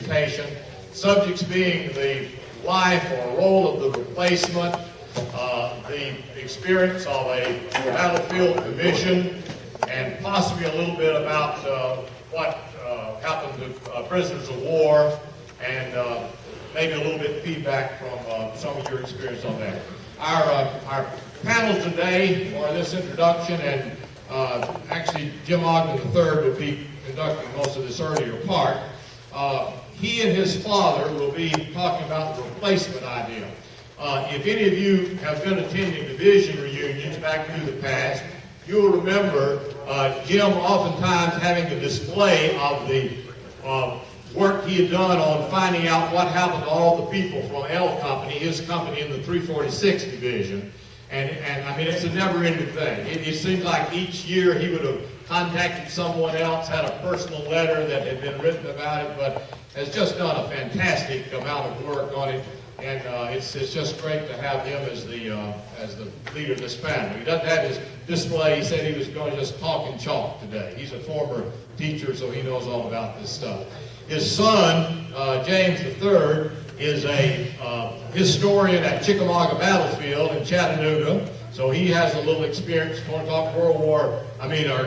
presentation. Subjects being the life or role of the replacement, the experience of a battlefield division, and possibly a little bit about what happened to prisoners of war, and maybe a little bit of feedback from some of your experience on that. Our panel today for this introduction, and actually Jim Ogden III will be conducting most of this earlier part. He and his father will be talking about the replacement idea. If any of you have been attending division reunions back through the past, you'll remember Jim oftentimes having a display of the work he had done on finding out what happened to all the people from L Company, his company in the 346 Division. And I mean, it's a never-ending thing. It seems like each year he would have contacted someone else, had a personal letter that had been written about it, but has just done a fantastic amount of work on it. And it's just great to have him as the leader of this panel. He doesn't have his display. He said he was going to just talk and chalk today. He's a former teacher, so he knows all about this stuff. His son, James III, is a historian at Chickamauga Battlefield in Chattanooga. So he has a little experience. If you want to talk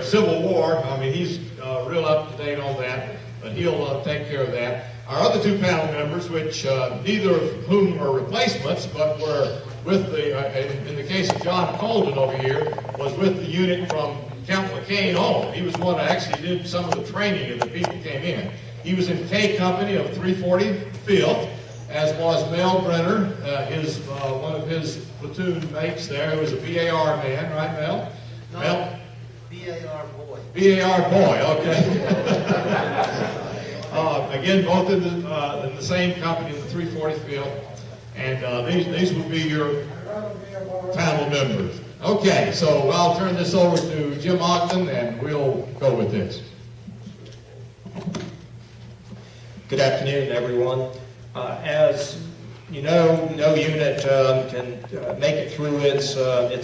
Civil War, I mean, he's real up to date on that, but he'll take care of that. Our other two panel members, which neither of whom are replacements, but were with in the case of John Colden over here, was with the unit from Count McCain on. He was the one that actually did some of the training as the people came in. He was in K Company of 345th, as was Mel Brenner, one of his platoon mates there, who was a BAR man, right, Mel? No, Mel? BAR boy. BAR boy, okay. Again, both in the same company, in the 345th, and these will be your panel members. Okay, so I'll turn this over to Jim Ogden, and we'll go with this. Good afternoon, everyone. As you know, no unit can make it through its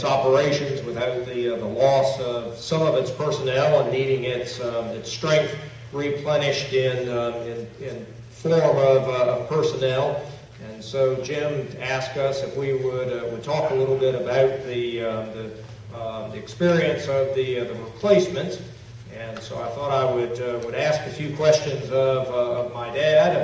operations without the loss of some of its personnel and needing its strength replenished in form of personnel. And so Jim asked us if we would talk a little bit about the experience of the replacements. And so I thought I would ask a few questions of my dad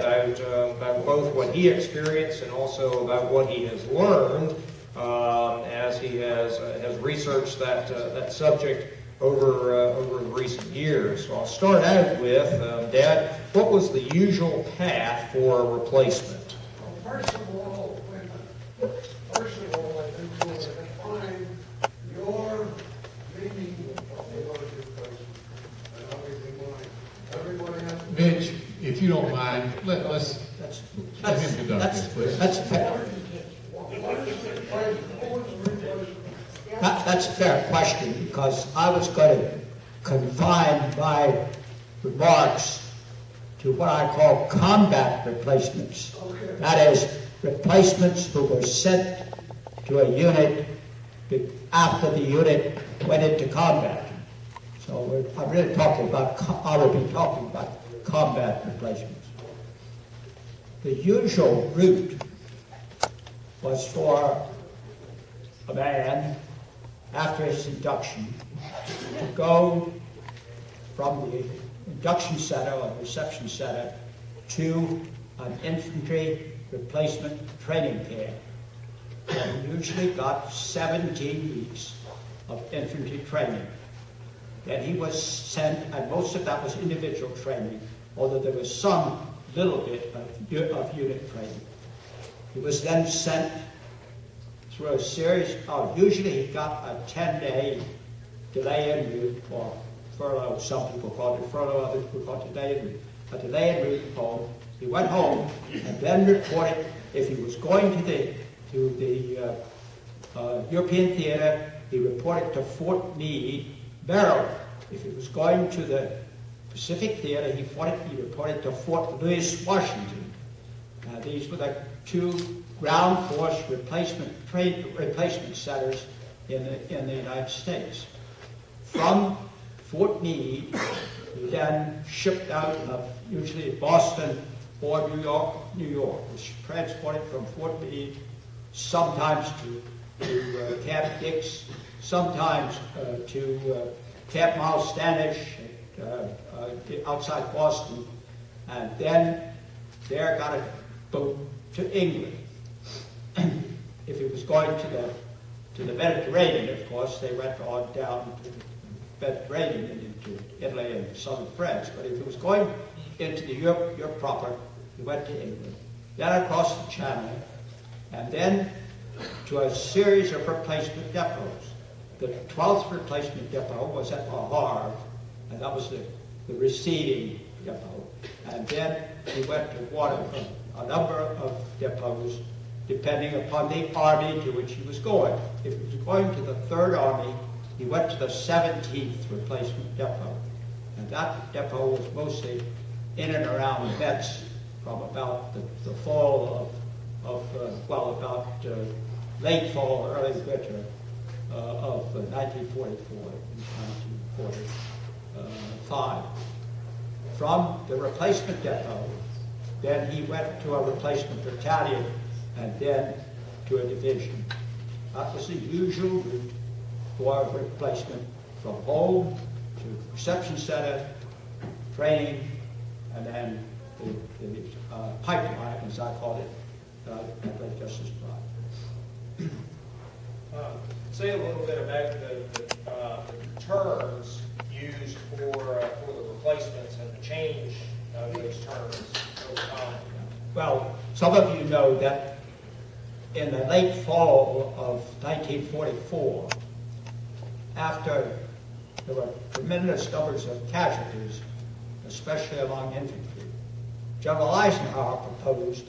about both what he experienced and also about what he has learned as he has researched that subject over recent years. So I'll start out with, Dad, what was the usual path for a replacement? First of all, I think we'll define your meaning of the word replacement. And obviously mine. Everybody has to... Mitch, if you don't mind, let's let him conduct this, please. That's fair. That's a fair question, because I was going to confine my remarks to what I call combat replacements. Okay. That is, replacements who were sent to a unit after the unit went into combat. So I'm really talking about, I will be talking about combat replacements. The usual route was for a man, after his induction, to go from the induction center or reception center to an infantry replacement training camp. And he usually got 17 weeks of infantry training. Then he was sent, and most of that was individual training, although there was some little bit of unit training. He was then sent through a series of, usually he got a 10-day delay en route, or furlough, some people called it furlough, other people called it delay en route. A delay en route home. He went home and then reported if he was going to the European theater, he reported to Fort Meade, Maryland. If he was going to the Pacific Theater, he reported to Fort Lewis, Washington. These were the two ground force replacement centers in the United States. From Fort Meade, he then shipped out of usually Boston or New York, was transported from Fort Meade, sometimes to Camp Dix, sometimes to Camp Miles Standish outside Boston, and then there got a boat to England. If it was going to the Mediterranean, of course, they went on down to the Mediterranean and into Italy and southern France. But if it was going into the Europe proper, he went to England, then across the Channel, and then to a series of replacement depots. The 12th replacement depot was at Le Havre, and that was the receiving depot. And then he went to Waterford, a number of depots, depending upon the army to which he was going. If he was going to the 3rd Army, he went to the 17th replacement depot. And that depot was mostly in and around Metz from about the fall about late fall, early winter of 1944 and 1945. From the replacement depot, then he went to a replacement battalion and then to a division. That was the usual route for replacement, from home to reception center, training, and then the pipeline, as I call it, at Lake Justice Drive. Say a little bit about the terms used for the replacements and the change of those terms over time. Well, some of you know that in the late fall of 1944, after there were tremendous numbers of casualties, especially among infantry, General Eisenhower proposed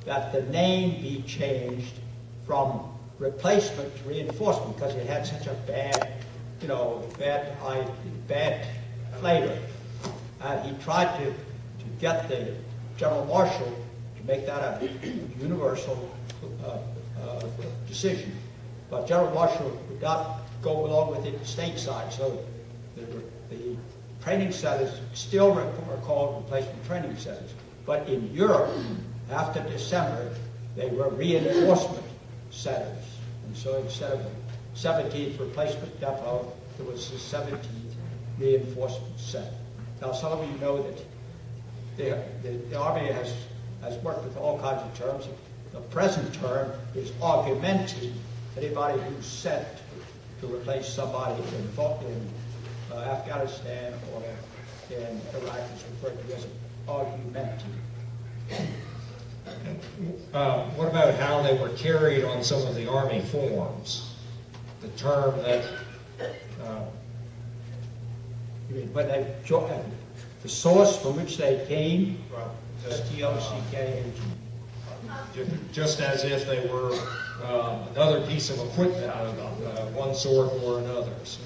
that the name be changed from replacement to reinforcement because it had such a bad flavor. And he tried to get the General Marshal to make that a universal decision. But General Marshall would not go along with it stateside, so the training centers still are called replacement training centers. But in Europe, after December, they were reinforcement centers. And so instead of 17th replacement depot, there was the 17th reinforcement center. Now, some of you know that the Army has worked with all kinds of terms. The present term is augmenting. Anybody who's sent to replace somebody in Afghanistan or in Iraq is referred to as augmenting. What about how they were carried on some of the Army forms? The term that... You mean when they joined, the source from which they came, S-T-O-C-K-A-G. just as if they were another piece of equipment of one sort or another. So,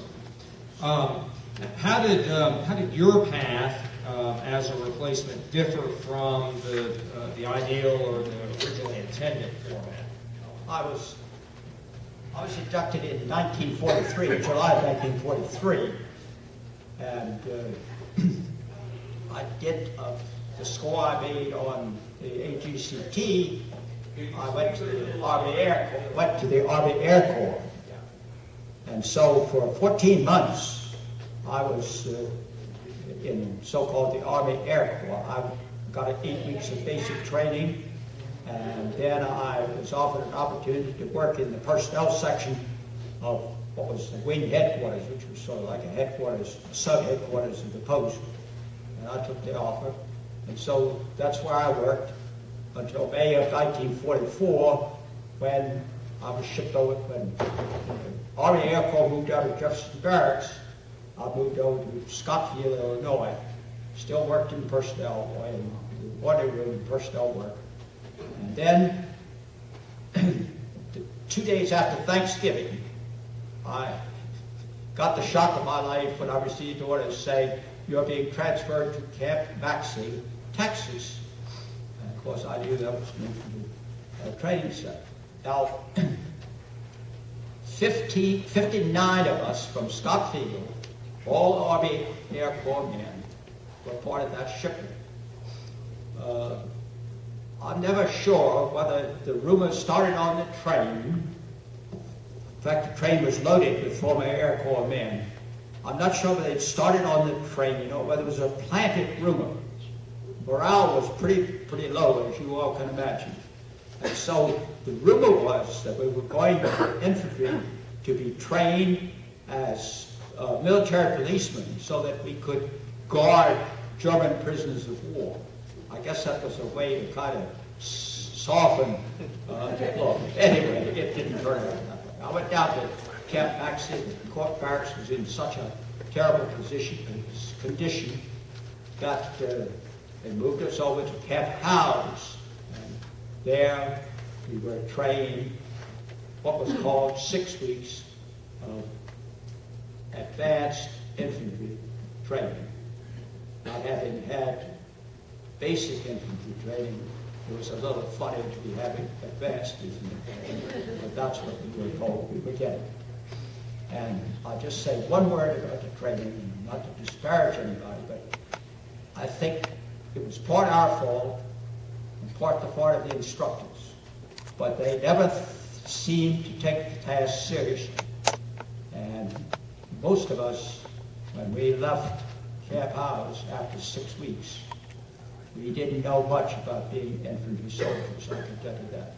how did your path as a replacement differ from the ideal or the originally intended format? I was inducted in 1943, July of 1943, and I did the score I made on the AGCT. I went to the Army Air Corps, and so for 14 months I was in so-called the Army Air Corps. I got 8 weeks of basic training, and then I was offered an opportunity to work in the personnel section of what was the wing headquarters, which was sort of like a headquarters, sub-headquarters of the post. And I took the offer, and so that's where I worked until May of 1944, when I was shipped over. When the Army Air Corps moved out of Jefferson Barracks, I moved over to Scottsfield, Illinois. Still worked in personnel, in the warding room personnel work. And then, 2 days after Thanksgiving, I got the shock of my life when I received orders saying, "You're being transferred to Camp Maxey, Texas." And of course, I knew that was an infantry training center. Now, 59 of us from Scottsfield, all Army Air Corps men, were part of that shipment. never sure whether the rumor started on the train. In fact, the train was loaded with former Air Corps men. I'm not sure whether it started on the train, you know, whether it was a planted rumor. Morale was pretty low, as you all can imagine. And so the rumor was that we were going to infantry to be trained as military policemen so that we could guard German prisoners of war. I guess that was a way to kind of soften the blow. Anyway, it didn't turn out that way. I went down to Camp Maxey. The court barracks was in such a terrible condition that they moved us over to Camp House. And there we were trained what was called 6 weeks of advanced infantry training. Not having had basic infantry training, it was a little funny to be having advanced infantry training, but that's what we were told we were getting. And I'll just say one word about the training, not to disparage anybody, but I think it was part our fault and part the fault of the instructors. But they never seemed to take the task seriously. And most of us, when we left Camp House after 6 weeks, we didn't know much about being infantry soldiers, I can tell you that.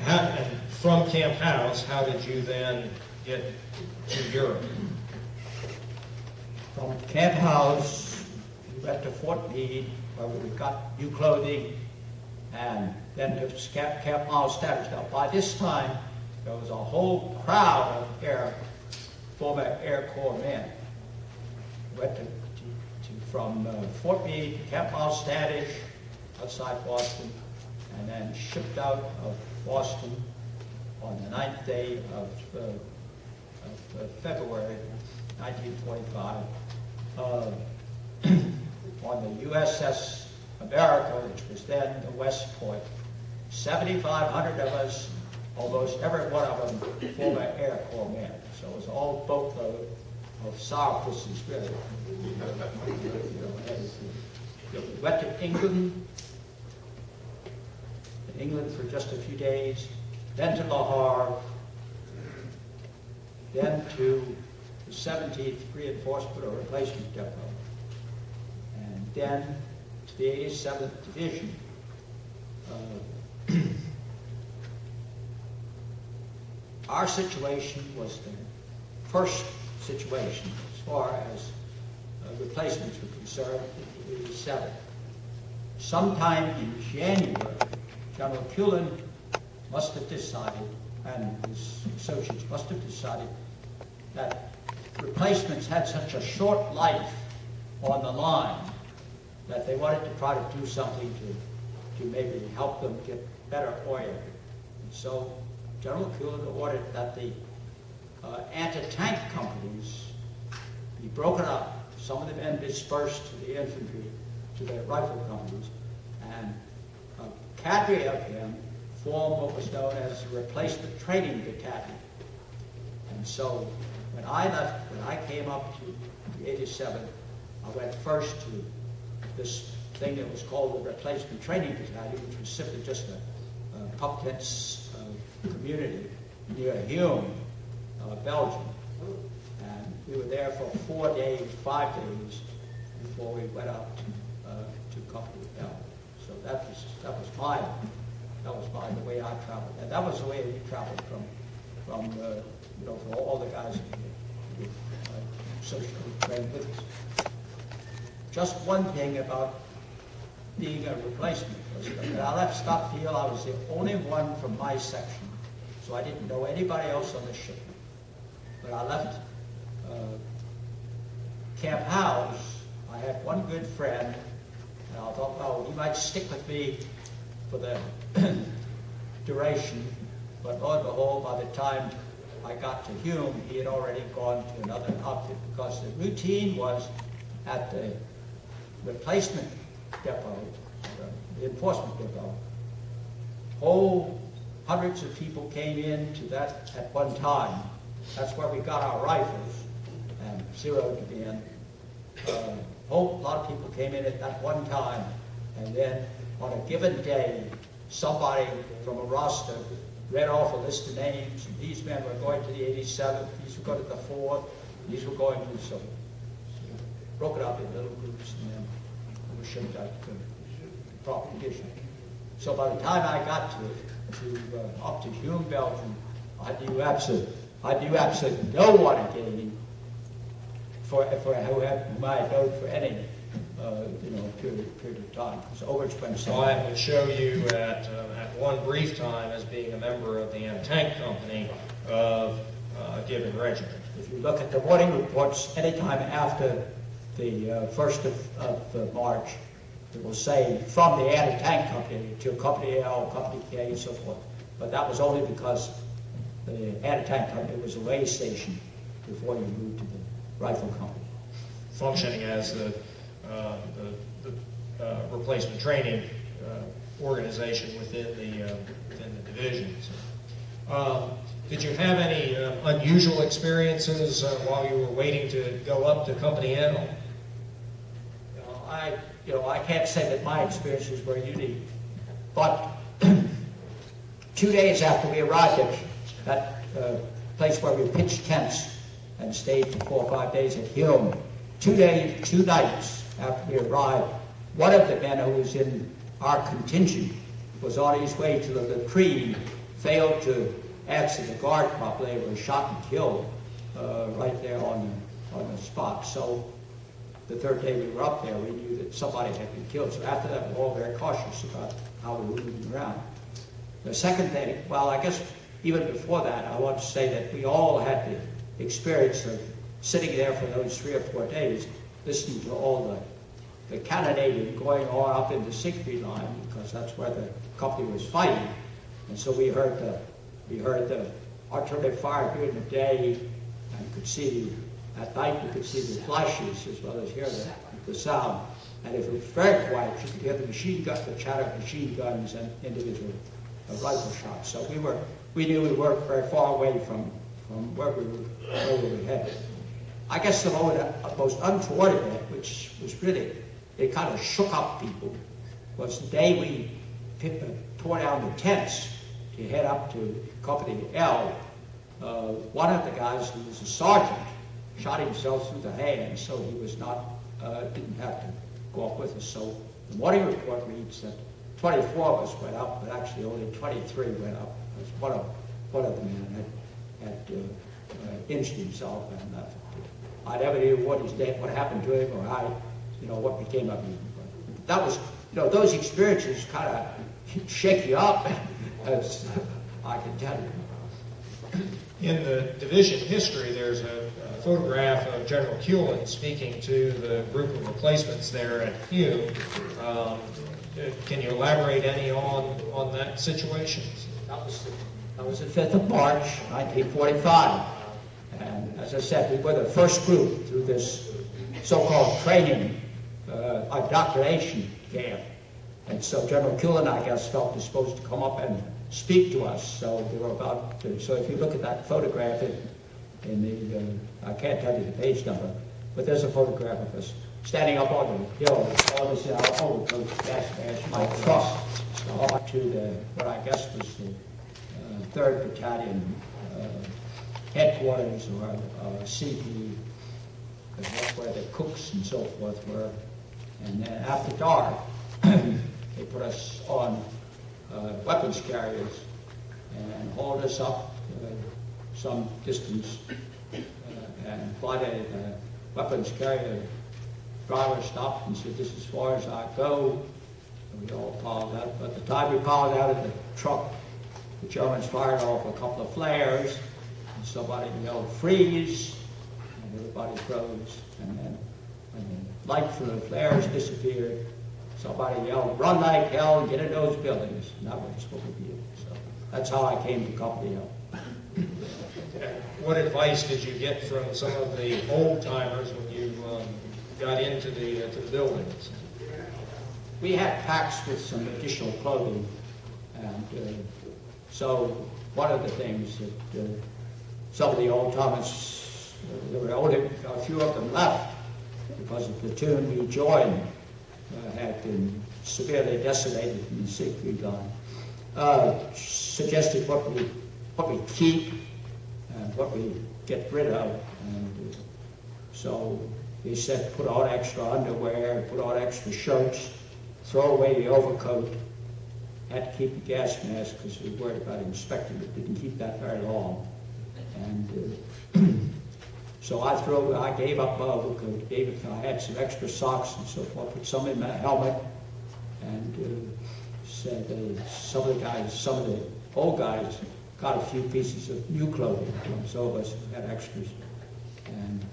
And from Camp House, how did you then get to Europe? From Camp House, we went to Fort Meade, where we got new clothing, and then to Camp Malstadt. Now, by this time, there was a whole crowd of former Air Corps men. We went from Fort Meade to Camp Malstadt, outside Boston, and then shipped out of Boston on the 9th day of February 1945 on the USS America, which was then the West Point. 7,500 of us, almost every one of them former Air Corps men. So it was all boatload of sourpusses, really. We went to England. In England for just a few days, then to Lahore, then to the 17th Reinforcement or Replacement Depot, and then to the 87th Division. Our situation was the first situation as far as replacements were concerned in 87. Sometime in January, General Cullen must have decided, and his associates must have decided, that replacements had such a short life on the line that they wanted to try to do something to maybe help them get better oriented. And so General Cullen ordered that the anti-tank companies be broken up, some of the men dispersed to the infantry, to the rifle companies, and a cadre of them formed what was known as the Replacement Training Battalion. And so when I came up to the 87, I went first to this thing that was called the Replacement Training Battalion, which was simply just a pup tent community near Hume, Belgium. And we were there for 5 days, before we went up to Company L. So that was the way I traveled, and that was the way we traveled from for all the guys who socially trained with us. Just one thing about being a replacement was that when I left Scotfield, I was the only one from my section, so I didn't know anybody else on the ship. When I left Camp House, I had one good friend, and I thought, well, he might stick with me for the duration, but lo and behold, by the time I got to Hume, he had already gone to another outfit, because the routine was at the replacement depot, the enforcement depot, whole hundreds of people came in to that at one time. That's where we got our rifles and zeroed them in. A whole lot of people came in at that one time, And then on a given day, somebody from a roster read off a list of names, and these men were going to the 87th, these were going to the 4th, these were going to so broke it up in little groups, and then we were shipped out to proper condition. So by the time I got up to Hume, Belgium, I knew absolutely no one again for whom I had known for any period of time. It was overexpensive. So I would show you at one brief time as being a member of the anti-tank company of a given regiment. If you look at the morning reports, anytime after the 1st of March, it will say from the anti-tank company to Company L, Company K, and so forth. But that was only because the anti-tank company was a way station before you moved to the rifle company. Functioning as the replacement training organization within the divisions. Did you have any unusual experiences while you were waiting to go up to Company L? I can't say that my experiences were unique, but 2 days after we arrived at that place where we pitched tents and stayed for 4 or 5 days at Hume, 2 nights after we arrived, one of the men who was in our contingent was on his way to the latrine, failed to answer the guard properly, and was shot and killed right there on the spot. So the third day we were up there, we knew that somebody had been killed. So after that, we were all very cautious about how we were moving around. The second thing, well, I guess even before that, I want to say that we all had the experience of sitting there for those 3 or 4 days, listening to all the cannonading going on up in the Siegfried line, because that's where the company was fighting. And so we heard the artillery fire during the day, and could see at night we could see the flashes as well as hear the sound. And if it was very quiet, you could hear the chatter of machine guns and individual rifle shots. So we knew we weren't very far away from where we were headed. I guess the most untoward event, which was really, it kind of shook up people, was the day we tore down the tents to head up to Company L. One of the guys who was a sergeant shot himself through the hand, so he was didn't have to go up with us. So the morning report reads that 24 of us went up, but actually only 23 went up, because one of the men had injured himself, and I never knew what happened to him, or what became of him. But that was, those experiences kind of shake you up, as I can tell you. In the division history, there's a photograph of General Kuehlen speaking to the group of replacements there at Hume. Can you elaborate any on that situation? That was the 5th of March, 1945. And as I said, we were the first group through this so-called training, indoctrination camp. And so General Kuehlen, I guess, felt was supposed to come up and speak to us. So we were so if you look at that photograph in the, I can't tell you the page number, but there's a photograph of us standing up on the hill, all this in our overcoats, my truck, up to what I guess was the 3rd Battalion headquarters, or CP, that's where the cooks and so forth were. And then after dark, they put us on weapons carriers and hauled us up some distance, and finally the weapons carrier driver stopped and said, "This is as far as I go." And we all piled out. But the time we piled out of the truck, the Germans fired off a couple of flares, and somebody yelled, "Freeze!" and everybody froze. And then when the light from the flares disappeared, somebody yelled, "Run like hell and get in those buildings." And that was what we did. So that's how I came to Company L. What advice did you get from some of the old-timers when you got into the buildings? We had packs with some additional clothing, and so one of the things that some of the old-timers, there were only a few of them left, because the platoon we joined had been severely decimated in the Siegfried line. Suggested what we keep and what we get rid of. And so he said put on extra underwear, put on extra shirts, throw away the overcoat. Had to keep the gas mask because we were worried about inspecting it. Didn't keep that very long. And so I gave up my overcoat. I had some extra socks and so forth, put some in my helmet, and said some of the old guys got a few pieces of new clothing. Some of us had extras. And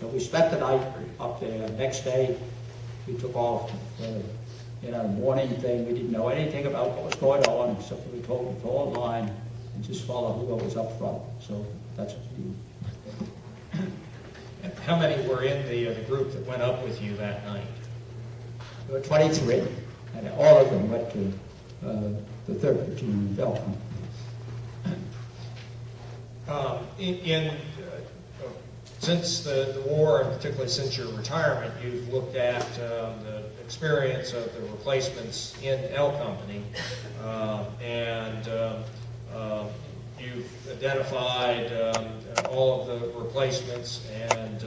so we spent the night up there. Next day, we took off in a morning thing. We didn't know anything about what was going on, except we were told to fall in line and just follow whoever was up front. So that's what we did. How many were in the group that went up with you that night? There were 23, and all of them went to the 3rd Platoon Falcon. Since the war, and particularly since your retirement, you've looked at the experience of the replacements in L Company, and you've identified all of the replacements and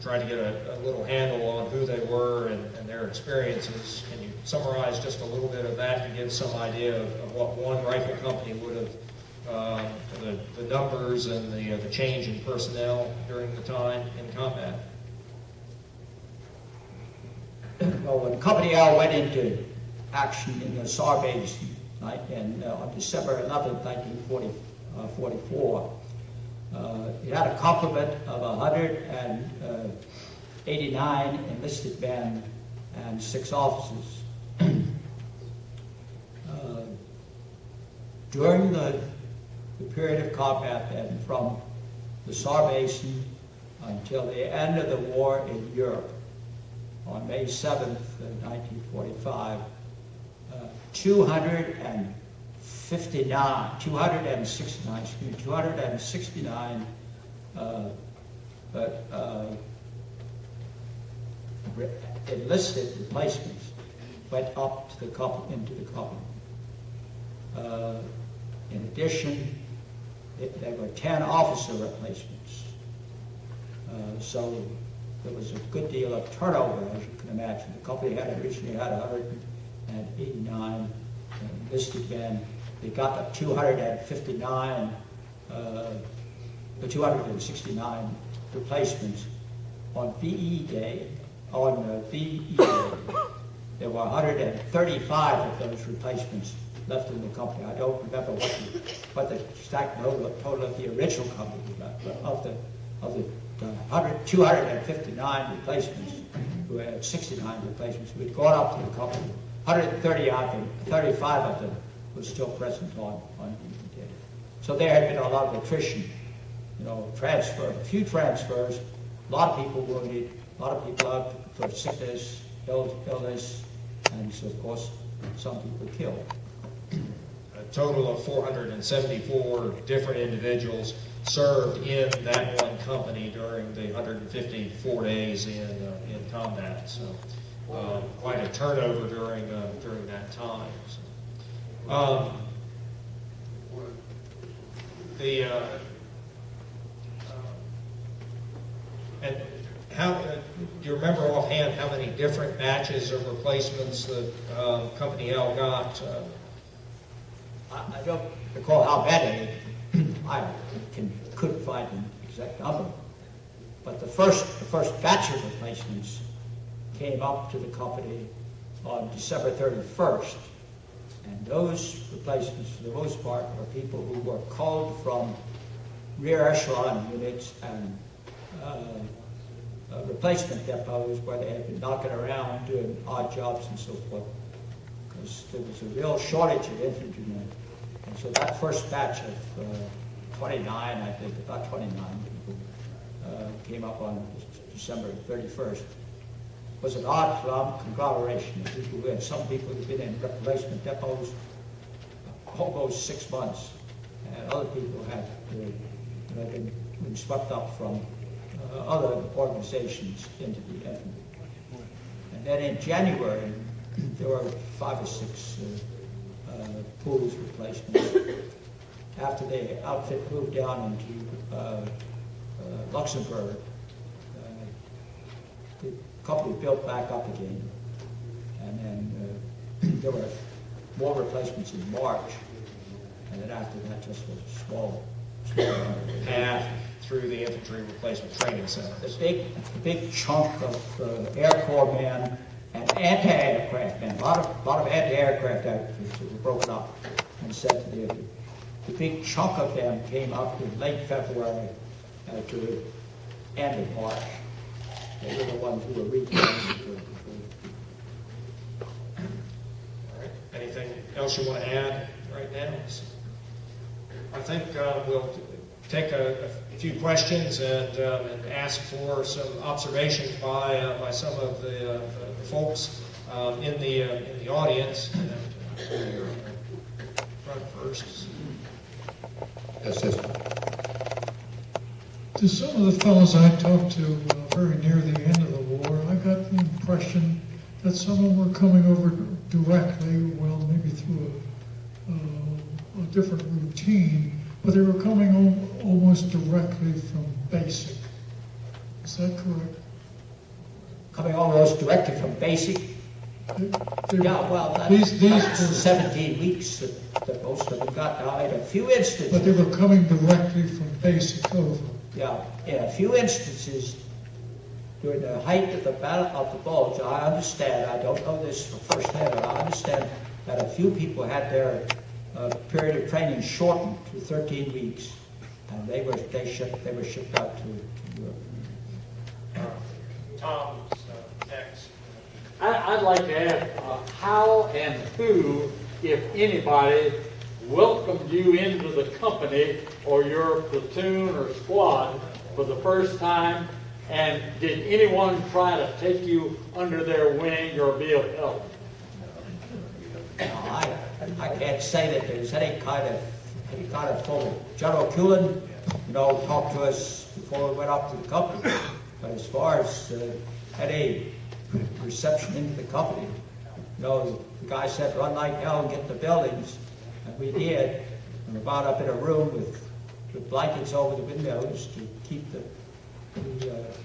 tried to get a little handle on who they were and their experiences. Can you summarize just a little bit of that to give some idea of what one rifle company would have, the numbers and the change in personnel during the time in combat? Well, when Company L went into action in the Saar Basin on December 11, 1944, it had a complement of 189 enlisted men and 6 officers. During the period of combat then, from the Saar Basin until the end of the war in Europe, on May 7th, 1945, 269 enlisted replacements went up to into the company. In addition, there were 10 officer replacements. So there was a good deal of turnover, as you can imagine. The company originally had 189 enlisted men. They got up 269 replacements. On VE Day, there were 135 of those replacements left in the company. I don't remember what the exact total of the original company was, but of the 259 replacements, who had 69 replacements, who had gone up to the company, 135 of them were still present on VE Day. So there had been a lot of attrition, a few transfers, a lot of people wounded, a lot of people out for sickness, illness, and so of course some people killed. A total of 474 different individuals served in that one company during the 154 days in combat. So quite a turnover during that time. So, and how do you remember offhand how many different batches of replacements the Company L got? I don't recall how many. I couldn't find an exact number. But the first batch of replacements came up to the company on December 31st. And those replacements, for the most part, were people who were called from rear echelon units and replacement depots where they had been knocking around doing odd jobs and so forth, because there was a real shortage of infantrymen. And so that first batch of 29, I think, about 29 people came up on December 31st. Was an odd conglomeration of people. We had some people who had been in replacement depots almost 6 months, and other people had been swept up from other organizations into the infantry. And then in January, there were 5 or 6 pools replacements. After the outfit moved down into Luxembourg, the company built back up again. And then there were more replacements in March. And then after that, just was a small Path through the Infantry Replacement Training Center. the big chunk of Air Corps men and anti-aircraft men, a lot of anti-aircraft outfits that were broken up and sent to the big chunk of them came up in late February to the end of March. They were the ones who were retrained. All right. Anything else you want to add right now? I think we'll take a few questions and ask for some observations by some of the folks in the audience. And here, front first. Yes, yes. To some of the fellows I talked to very near the end of the war, I got the impression that some of them were coming over directly, well, maybe through a different routine, but they were coming almost directly from basic. Is that correct? Coming almost directly from basic. Yeah, well, These were, 17 weeks that most of them got. Now, in a few instances, but they were coming directly from basic over. yeah, in a few instances, during the height of the Battle of the Bulge, I understand, I don't know this for first hand, but I understand that a few people had their period of training shortened to 13 weeks, and they were shipped out to Europe. Tom's text. I'd like to ask how and who, if anybody, welcomed you into the company or your platoon or squad for the first time, and did anyone try to take you under their wing or be of help? Now, I can't say that there's any kind of full. General Cullen, talked to us before we went up to the company. But as far as any reception into the company, the guy said, run like hell and get the buildings. And we did. And we wound up in a room with blankets over the windows to keep the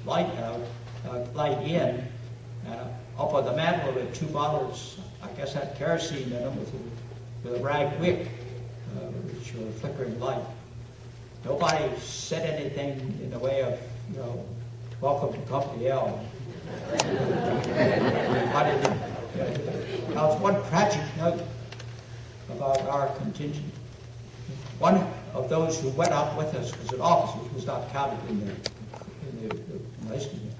light in. Up on the mantle were 2 bottles, I guess had kerosene in them with a rag wick, which were a flickering light. Nobody said anything in the way of, welcome to Company L. Now, it's one tragic note about our contingent. One of those who went up with us was an officer who was not counted in the enlistment,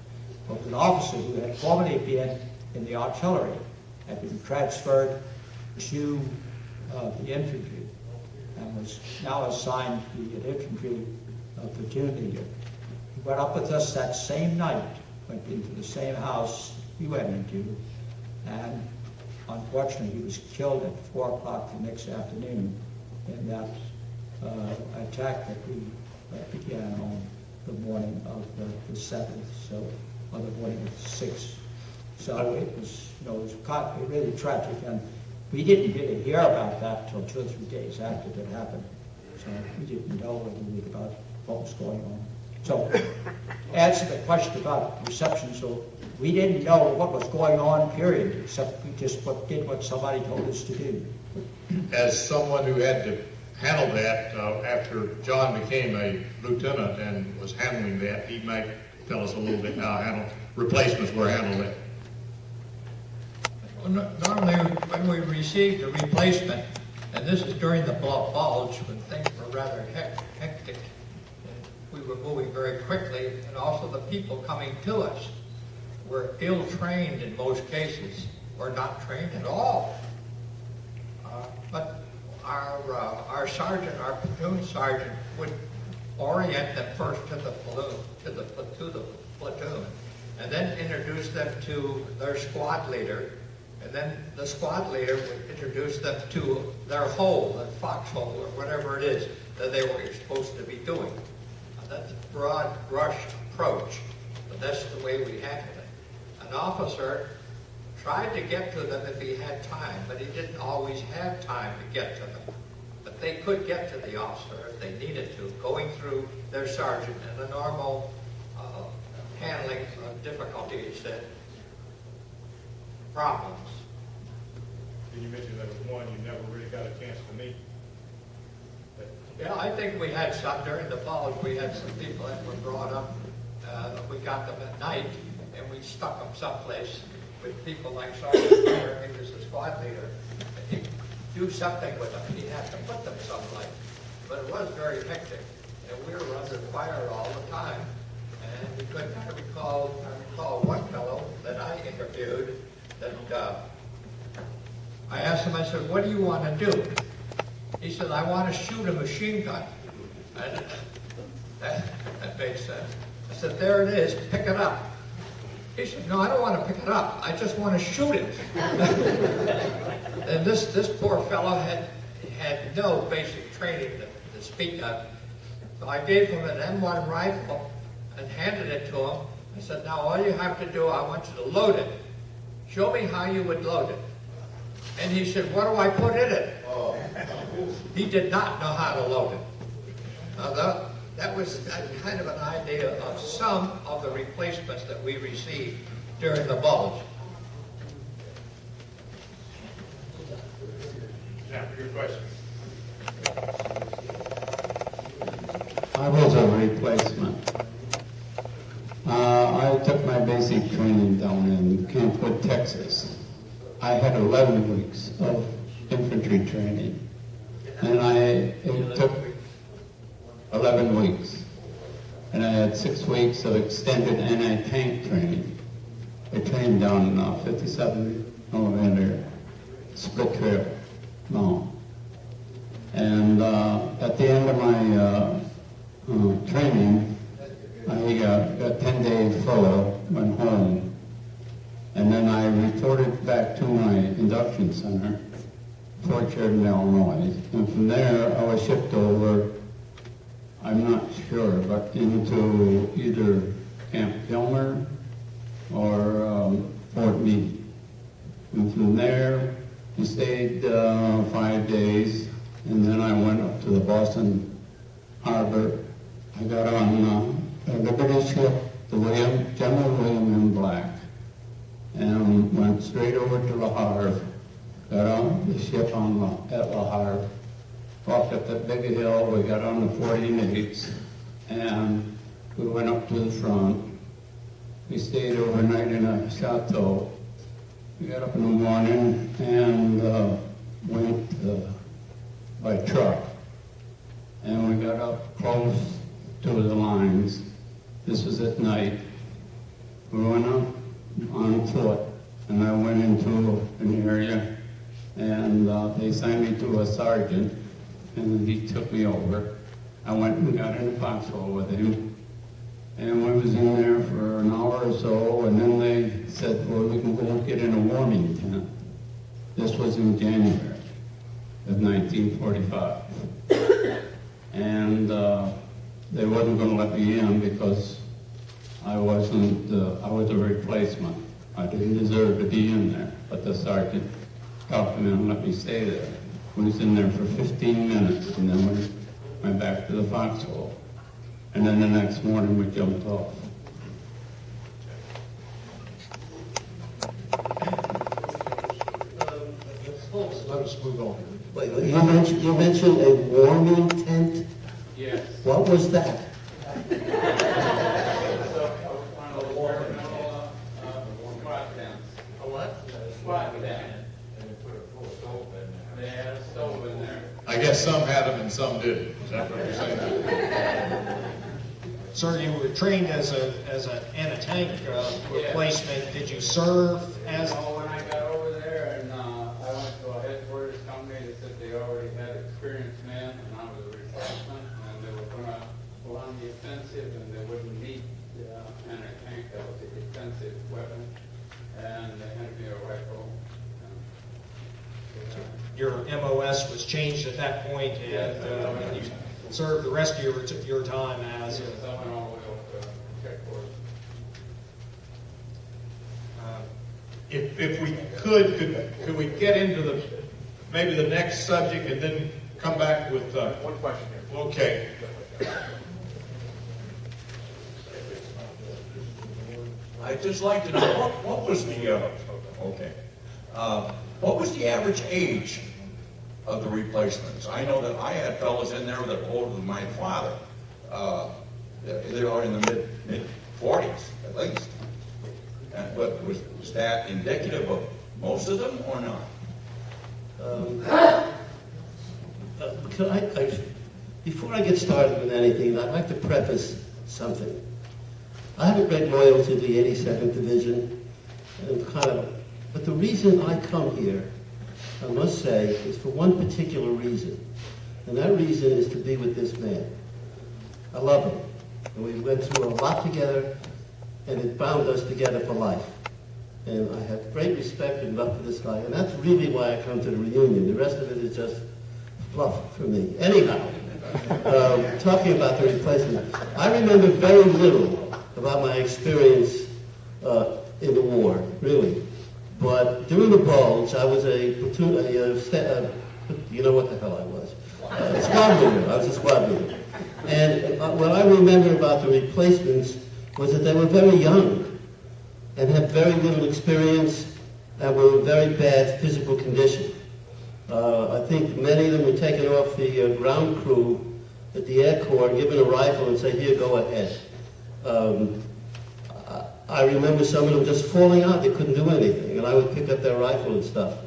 but was an officer who had formerly been in the artillery, had been transferred to the infantry, and was now assigned to be an infantry platoon leader. He went up with us that same night, went into the same house we went into, and unfortunately he was killed at 4 o'clock the next afternoon in that attack that we began on the morning of the 7th, so on the morning of the 6th. So it was, it was really tragic, and we didn't really hear about that until 2 or 3 days after it had happened. So we didn't know anything about what was going on. So, to answer the question about reception, so we didn't know what was going on, period, except we just did what somebody told us to do. As someone who had to handle that after John became a lieutenant and was handling that, he might tell us a little bit how replacements were handled there. Normally, when we received a replacement, and this is during the bulge when things were rather hectic, and we were moving very quickly, and also the people coming to us were ill-trained in most cases, or not trained at all. But our sergeant, our platoon sergeant, would orient them first to the platoon, and then introduce them to their squad leader. And then the squad leader would introduce them to their hole, the foxhole, or whatever it is that they were supposed to be doing. That's a broad brush approach, but that's the way we handled it. An officer tried to get to them if he had time, but he didn't always have time to get to them. But they could get to the officer if they needed to, going through their sergeant and the normal handling of difficulties and problems. Did you mention there was one you never really got a chance to meet? Yeah, I think we had some during the fall. We had some people that were brought up. We got them at night, and we stuck them someplace with people like Sergeant Mayer. He was the squad leader. And he'd do something with them. He'd have to put them someplace. But it was very hectic, and we were under fire all the time. And we couldn't. I recall one fellow that I interviewed that I asked him. I said, "What do you want to do?" He said, "I want to shoot a machine gun." And that made sense. I said, "There it is, pick it up." He said, "No, I don't want to pick it up. I just want to shoot it." And this poor fellow had no basic training to speak of. So I gave him an M1 rifle and handed it to him. I said, "Now all you have to do, I want you to load it. Show me how you would load it." And he said, "What do I put in it?" He did not know how to load it. Now that was kind of an idea of some of the replacements that we received during the bulge. Now, your question. I was a replacement. I took my basic training down in Camp Hood, Texas. I had 11 weeks of infantry training, and it took 11 weeks, and I had 6 weeks of extended anti-tank training. I trained down 57mm split trail long, and at the end of my training, I got 10 days furlough, went home. And then I reported back to my induction center, Fort Sheridan, Illinois. And from there, I was shipped over, I'm not sure, but into either Camp Kilmer or Fort Meade. And from there, we stayed 5 days, and then I went up to the Boston Harbor. I got on the British ship, the General William M. Black, and went straight over to Le Havre, got on the ship at Le Havre, walked up that big hill, we got on the 48s, and we went up to the front. We stayed overnight in a chateau. We got up in the morning and went by truck, and we got up close to the lines. This was at night. We went up on foot, and I went into an area, and they signed me to a sergeant, and he took me over. I went and got in a foxhole with him, and we was in there for an hour or so, and then they said, well, we can go and get in a warming tent. This was in January of 1945. And they wasn't going to let me in because I was a replacement. I didn't deserve to be in there, but the sergeant talked to me and let me stay there. We was in there for 15 minutes, and then we went back to the foxhole. And then the next morning we jumped off. Let us move on. Wait, you mentioned a warming tent? Yes. What was that? Squat tents. A what? Squat tent. They had a stove in there. I guess some had them and some didn't. Is that what you're saying? Sir, you were trained as an anti-tank replacement. Did you serve as? When I got over there and I went to a headquarters company that said they already had experienced men and I was a replacement and they were going to go on the offensive and they wouldn't need anti-tank. That was a defensive weapon and they handed me a rifle. Your MOS was changed at that point, and you served the rest of your time as. Yes, I went all the way over to check force. if we could we get into maybe the next subject and then come back with, One question here. okay. I'd just like to know, what was the, what was the average age of the replacements? I know that I had fellows in there that were older than my father. They were in the mid-40s, at least. But was that indicative of most of them or not? Before I get started with anything, I'd like to preface something. I have a great loyalty to the 87th Division, but the reason I come here, I must say, is for one particular reason, and that reason is to be with this man. I love him, and we went through a lot together, and it bound us together for life. And I have great respect and love for this guy, and that's really why I come to the reunion. The rest of it is just fluff for me. Anyhow, talking about the replacement, I remember very little about my experience in the war, really. But during the Bulge, I was a platoon, you know what the hell I was? A squad leader. I was a squad leader. And what I remember about the replacements was that they were very young and had very little experience and were in very bad physical condition. I think many of them were taken off the ground crew at the Air Corps, given a rifle and say, here, go ahead. I remember some of them just falling out. They couldn't do anything, and I would pick up their rifle and stuff.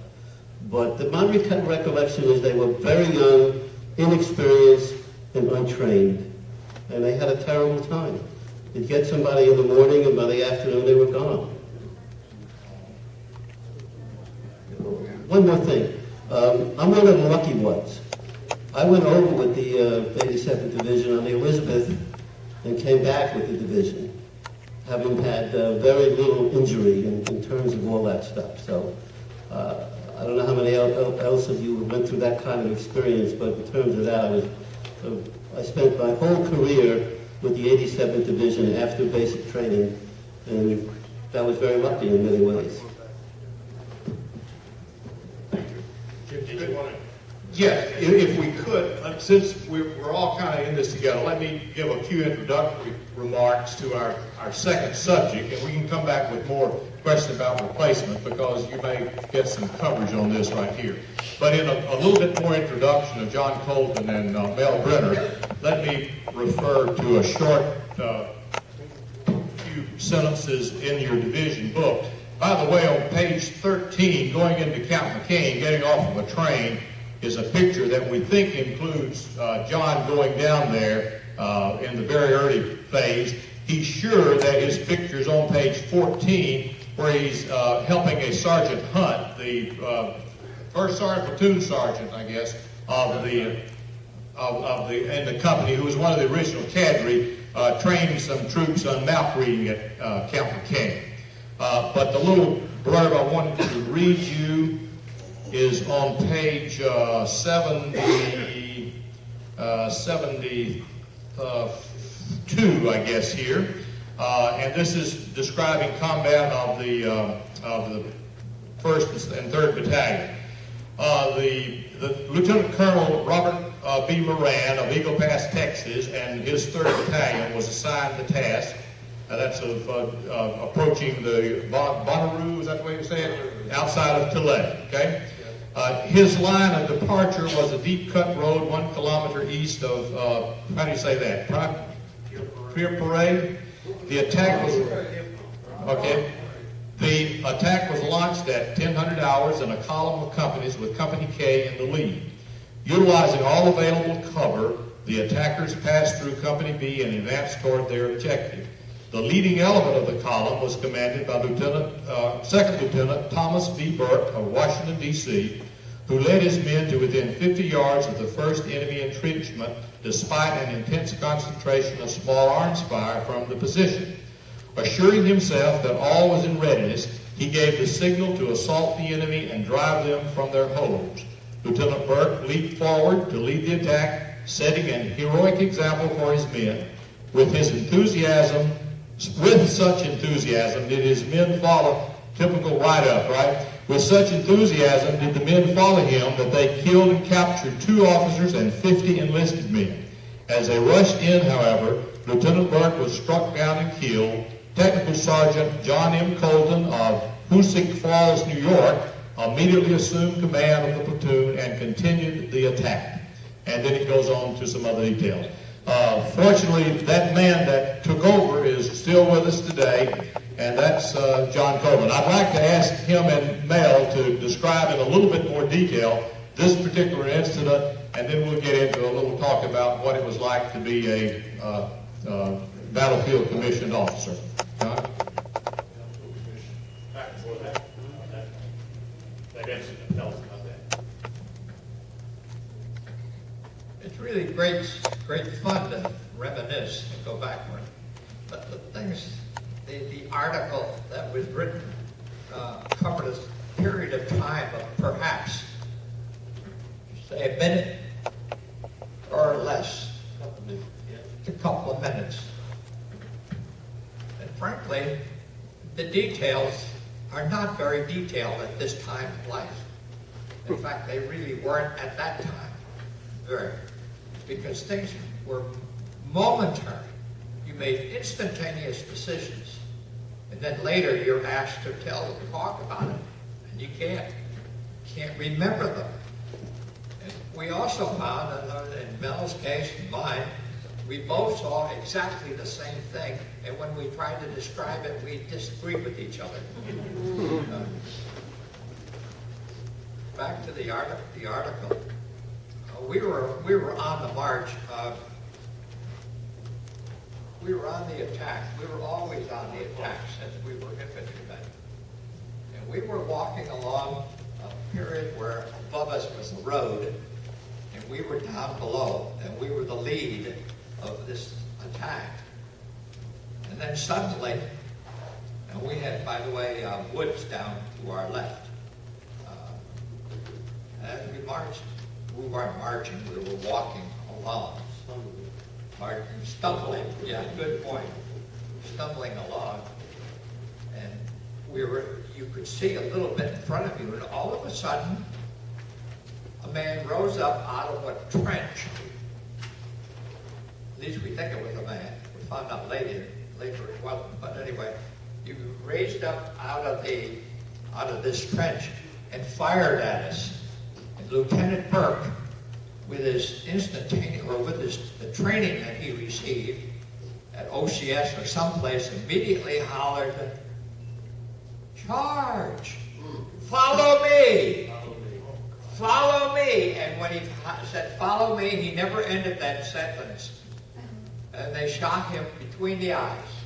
But my recollection is they were very young, inexperienced, and untrained, and they had a terrible time. You'd get somebody in the morning, and by the afternoon they were gone. One more thing. I'm one of the lucky ones. I went over with the 87th Division on the Elizabeth and came back with the division, having had very little injury in terms of all that stuff. So I don't know how many else of you went through that kind of experience, but in terms of that, I spent my whole career with the 87th Division after basic training, and that was very lucky in many ways. Yes, if we could, since we're all kind of in this together, let me give a few introductory remarks to our second subject, and we can come back with more questions about replacement because you may get some coverage on this right here. But in a little bit more introduction of John Colton and Mel Brenner, let me refer to a short few sentences in your division book. By the way, on page 13, going into Camp McCain, getting off of a train, is a picture that we think includes John going down there in the very early phase. He's sure that his picture's on page 14, where he's helping a Sergeant Hunt, the first sergeant, platoon sergeant, I guess, in the company, who was one of the original cadre, training some troops on map reading at Camp McCain. But the little blurb I wanted to read you is on page 72, I guess, here. And this is describing combat of the 1st and 3rd Battalion. The Lieutenant Colonel Robert B. Moran of Eagle Pass, Texas, and his 3rd Battalion was assigned the task. That's of approaching the Bonnaroo, is that the way you say it? Outside of Tulare, okay? His line of departure was a deep cut road 1 kilometer east of, how do you say that? Pier Parade? The attack was, okay. The attack was launched at 1000 hours in a column of companies with Company K in the lead. Utilizing all available cover, the attackers passed through Company B and advanced toward their objective. The leading element of the column was commanded by Second Lieutenant Thomas B. Burke of Washington, D.C., who led his men to within 50 yards of the first enemy entrenchment despite an intense concentration of small arms fire from the position. Assuring himself that all was in readiness, he gave the signal to assault the enemy and drive them from their holes. Lieutenant Burke leaped forward to lead the attack, setting an heroic example for his men. With such enthusiasm did his men follow Typical write-up, right? With such enthusiasm did the men follow him that they killed and captured 2 officers and 50 enlisted men. As they rushed in, however, Lieutenant Burke was struck down and killed. Technical Sergeant John M. Colton of Hoosick Falls, New York, immediately assumed command of the platoon and continued the attack. And then it goes on to some other details. Fortunately, that man that took over is still with us today, and that's John Colton. I'd like to ask him and Mel to describe in a little bit more detail this particular incident, and then we'll get into a little talk about what it was like to be a battlefield commissioned officer. John? Back before that incident, tell us about that. It's really great fun to reminisce and go backward. But the things, the article that was written covered a period of time of perhaps, say, a minute or less, a couple of minutes. And frankly, the details are not very detailed at this time of life. In fact, they really weren't at that time very, because things were momentary. You made instantaneous decisions, and then later you're asked to talk about it, and you can't remember them. And we also found, in Mel's case and mine, we both saw exactly the same thing, and when we tried to describe it, we disagreed with each other. Back to the article. We were on the march. We were on the attack. We were always on the attack since we were infantrymen. And we were walking along a period where above us was the road, and we were down below, and we were the lead of this attack. And then suddenly, and we had, by the way, woods down to our left. As we marched, we weren't marching, we were walking along. Stumbling, yeah, good point. Stumbling along. And you could see a little bit in front of you, and all of a sudden, a man rose up out of a trench. At least we think it was a man. We found out later it wasn't. But anyway, you raised up out of this trench and fired at us. And Lieutenant Burke, with his the training that he received at OCS or someplace, immediately hollered, "Charge! Follow me! Follow me!" And when he said, "Follow me," he never ended that sentence. And they shot him between the eyes.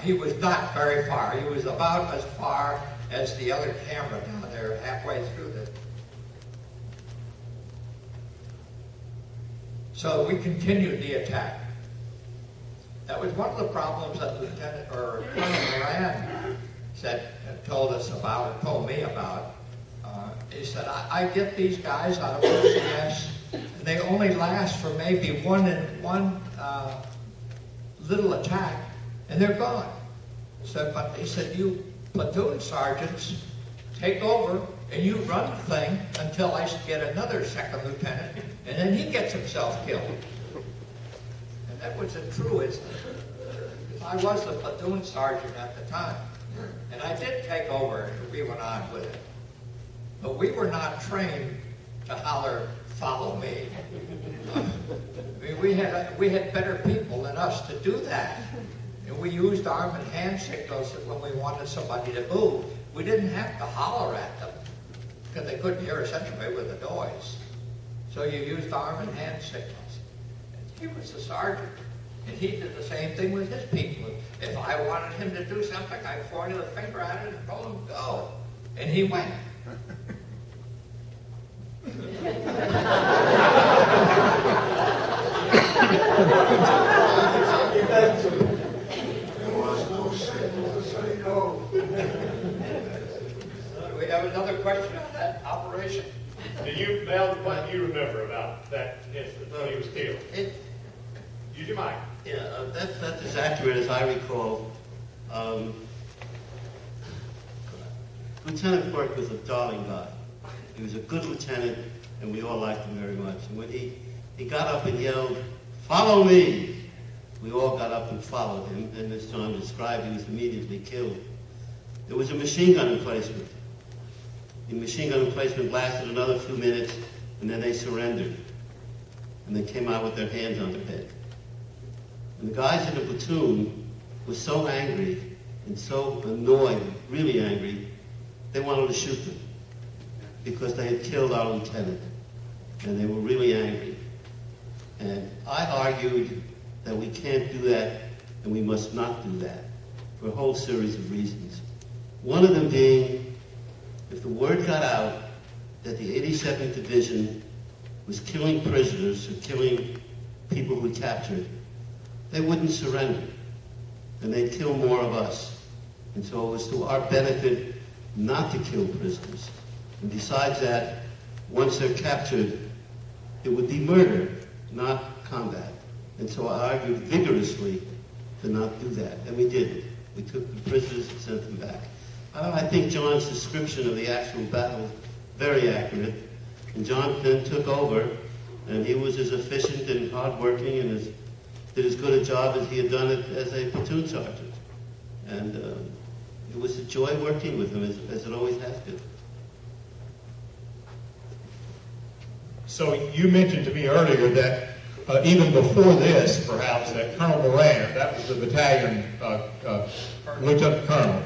He was not very far. He was about as far as the other camera down there, halfway through the. So we continued the attack. That was one of the problems that Colonel Moran told me about. He said, I get these guys out of OCS, and they only last for maybe one little attack, and they're gone. But he said, you platoon sergeants take over, and you run the thing until I get another second lieutenant, and then he gets himself killed. And that was a true instance. I was the platoon sergeant at the time, and I did take over, and we went on with it. But we were not trained to holler, "Follow me." We had better people than us to do that. And we used arm and hand signals when we wanted somebody to move. We didn't have to holler at them because they couldn't hear us anyway with the noise. So you used arm and hand signals. And he was the sergeant, and he did the same thing with his people. If I wanted him to do something, I'd point a finger at it and told him, "Go." And he went. There was no signal to say no. Do we have another question on that operation? Mel, what do you remember about that incident when he was killed? Use your mic. Yeah, that's as accurate as I recall. Lieutenant Quirk was a darling guy. He was a good lieutenant, and we all liked him very much. And when he got up and yelled, "Follow me!" we all got up and followed him, and as John described, he was immediately killed. There was a machine gun emplacement. The machine gun emplacement lasted another few minutes, and then they surrendered. And they came out with their hands on their head. And the guys in the platoon were so angry and so annoyed, really angry, they wanted to shoot them because they had killed our lieutenant. And they were really angry. And I argued that we can't do that and we must not do that for a whole series of reasons. One of them being, if the word got out that the 87th Division was killing prisoners or killing people we captured, they wouldn't surrender. And they'd kill more of us. And so it was to our benefit not to kill prisoners. And besides that, once they're captured, it would be murder, not combat. And so I argued vigorously to not do that. And we did. We took the prisoners and sent them back. I think John's description of the actual battle is very accurate. And John then took over, and he was as efficient and hardworking and did as good a job as he had done it as a platoon sergeant. And it was a joy working with him, as it always has been. So you mentioned to me earlier that even before this, perhaps, that Colonel Moran, that was the battalion lieutenant colonel,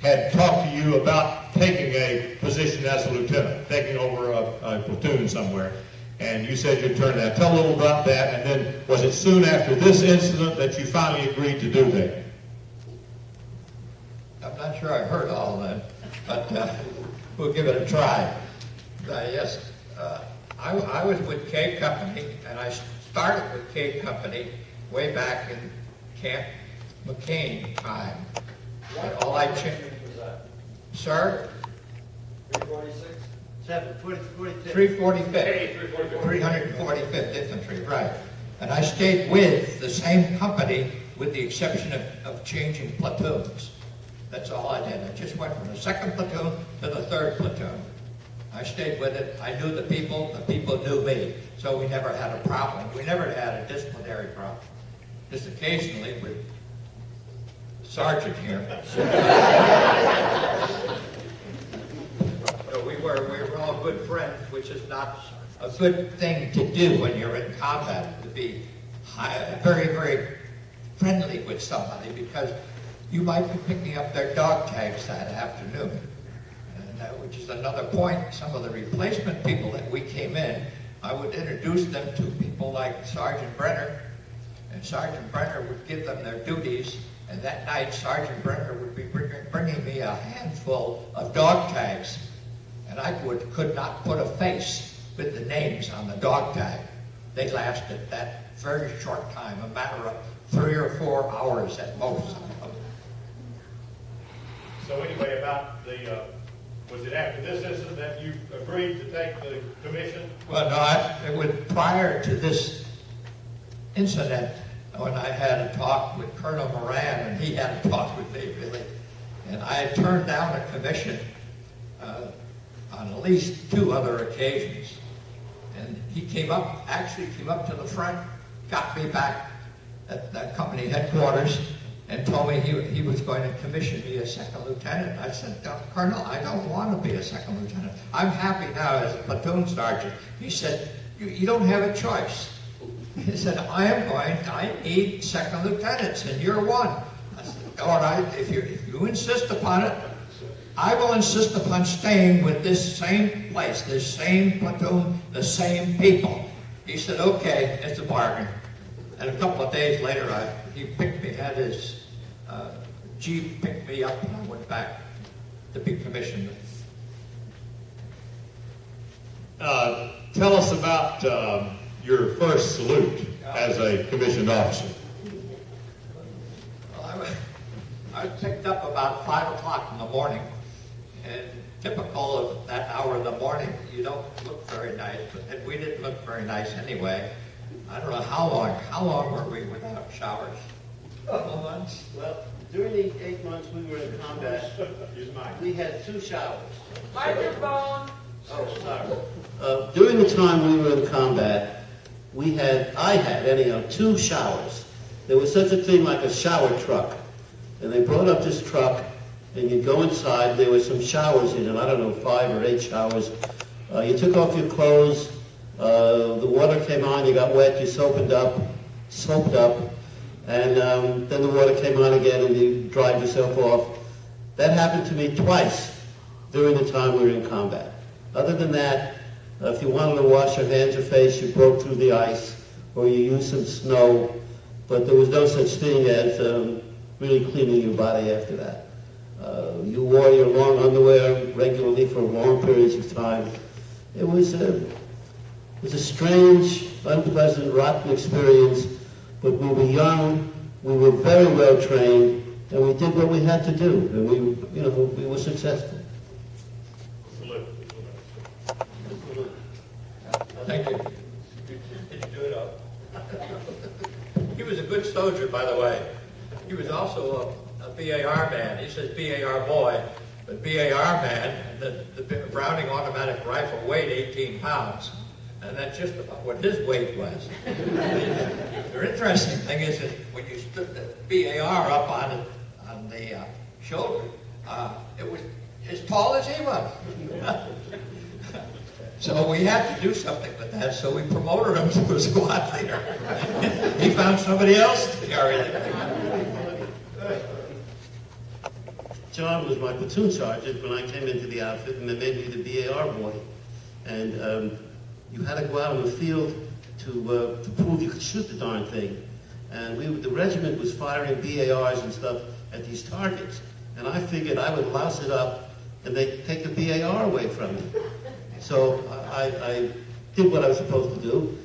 had talked to you about taking a position as a lieutenant, taking over a platoon somewhere. And you said you'd turn that. Tell a little about that, and then was it soon after this incident that you finally agreed to do that? I'm not sure I heard all of that, but we'll give it a try. Yes, I was with K Company, and I started with K Company way back in Camp McCain time. And all I changed was that. Sir? 346? 745. 345th. 345th Infantry, right. And I stayed with the same company with the exception of changing platoons. That's all I did. I just went from the 2nd platoon to the 3rd platoon. I stayed with it. I knew the people knew me. So we never had a problem. We never had a disciplinary problem. Just occasionally with Sergeant here. we were all good friends, which is not a good thing to do when you're in combat, to be very, very friendly with somebody, because you might be picking up their dog tags that afternoon. And which is another point. Some of the replacement people that we came in, I would introduce them to people like Sergeant Brenner, and Sergeant Brenner would give them their duties, and that night Sergeant Brenner would be bringing me a handful of dog tags, and I could not put a face with the names on the dog tag. They lasted that very short time, a matter of 3 or 4 hours at most. So anyway, about was it after this incident that you agreed to take the commission? Well, no, it was prior to this incident when I had a talk with Colonel Moran, and he had a talk with me, really. And I had turned down a commission on at least 2 other occasions. And he actually came up to the front, got me back at the company headquarters, and told me he was going to commission me as 2nd lieutenant. I said, Colonel, I don't want to be a 2nd lieutenant. I'm happy now as a platoon sergeant. He said, you don't have a choice. He said, I need 2nd lieutenants, and you're one. I said, all right, if you insist upon it, I will insist upon staying with this same place, this same platoon, the same people. He said, okay, it's a bargain. And a couple of days later, he picked me, had his Jeep picked me up, and I went back to be commissioned. Tell us about your first salute as a commissioned officer. Well, I was picked up about 5 o'clock in the morning, and typical of that hour in the morning, you don't look very nice, and we didn't look very nice anyway. I don't know how long were we without showers? A couple of months? Well, during the 8 months we were in combat, we had 2 showers. Microphone. Oh, sorry. During the time we were in combat, I had anyhow 2 showers. There was such a thing like a shower truck. And they brought up this truck, and you'd go inside, and there were some showers in it, I don't know, 5 or 8 showers. You took off your clothes, the water came on, you got wet, you soaped up, and then the water came on again and you dried yourself off. That happened to me twice during the time we were in combat. Other than that, if you wanted to wash your hands or face, you broke through the ice or you used some snow, but there was no such thing as really cleaning your body after that. You wore your long underwear regularly for long periods of time. It was a strange, unpleasant, rotten experience, but we were young, we were very well trained, and we did what we had to do, and we were successful. Thank you. Did you do it up? He was a good soldier, by the way. He was also a BAR man. He says BAR boy, but BAR man, the Browning automatic rifle weighed 18 pounds. And that's just about what his weight was. The interesting thing is that when you stood the BAR up on the shoulder, it was as tall as he was. So we had to do something with that, so we promoted him to a squad leader. He found somebody else to carry it. John was my platoon sergeant when I came into the outfit, and they made me the BAR boy. And you had to go out in the field to prove you could shoot the darn thing. And the regiment was firing BARs and stuff at these targets. And I figured I would louse it up and they'd take the BAR away from me. So I did what I was supposed to do.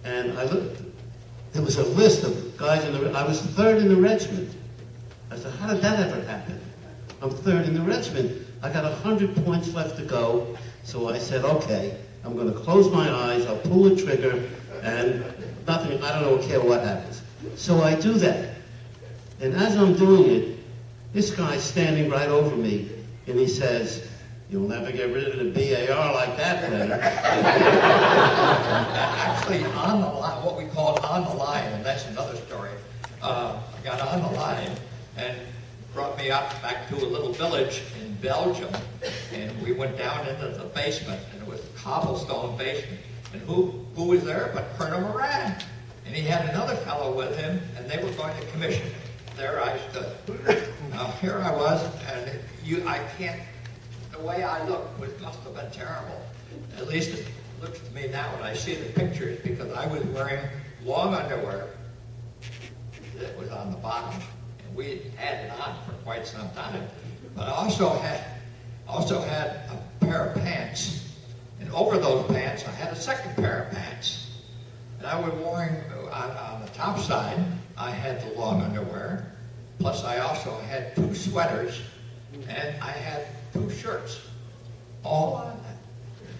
And I looked, there was a list of guys I was 3rd in the regiment. I said, how did that ever happen? I'm 3rd in the regiment. I got 100 points left to go. So I said, okay, I'm going to close my eyes, I'll pull the trigger, and nothing, I don't care what happens. So I do that. And as I'm doing it, this guy's standing right over me, and he says, you'll never get rid of the BAR like that, then. Actually, on the line, what we called on the line, and that's another story. I got on the line and brought me up back to a little village in Belgium, and we went down into the basement, and it was a cobblestone basement. And who was there but Colonel Moran? And he had another fellow with him, and they were going to commission. There I stood. Now here I was, and the way I looked must have been terrible. At least it looks to me now when I see the pictures, because I was wearing long underwear that was on the bottom. We had it on for quite some time, but I also had a pair of pants, and over those pants I had a second pair of pants. And I was wearing, on the top side, I had the long underwear, plus I also had 2 sweaters, and I had 2 shirts, all on that,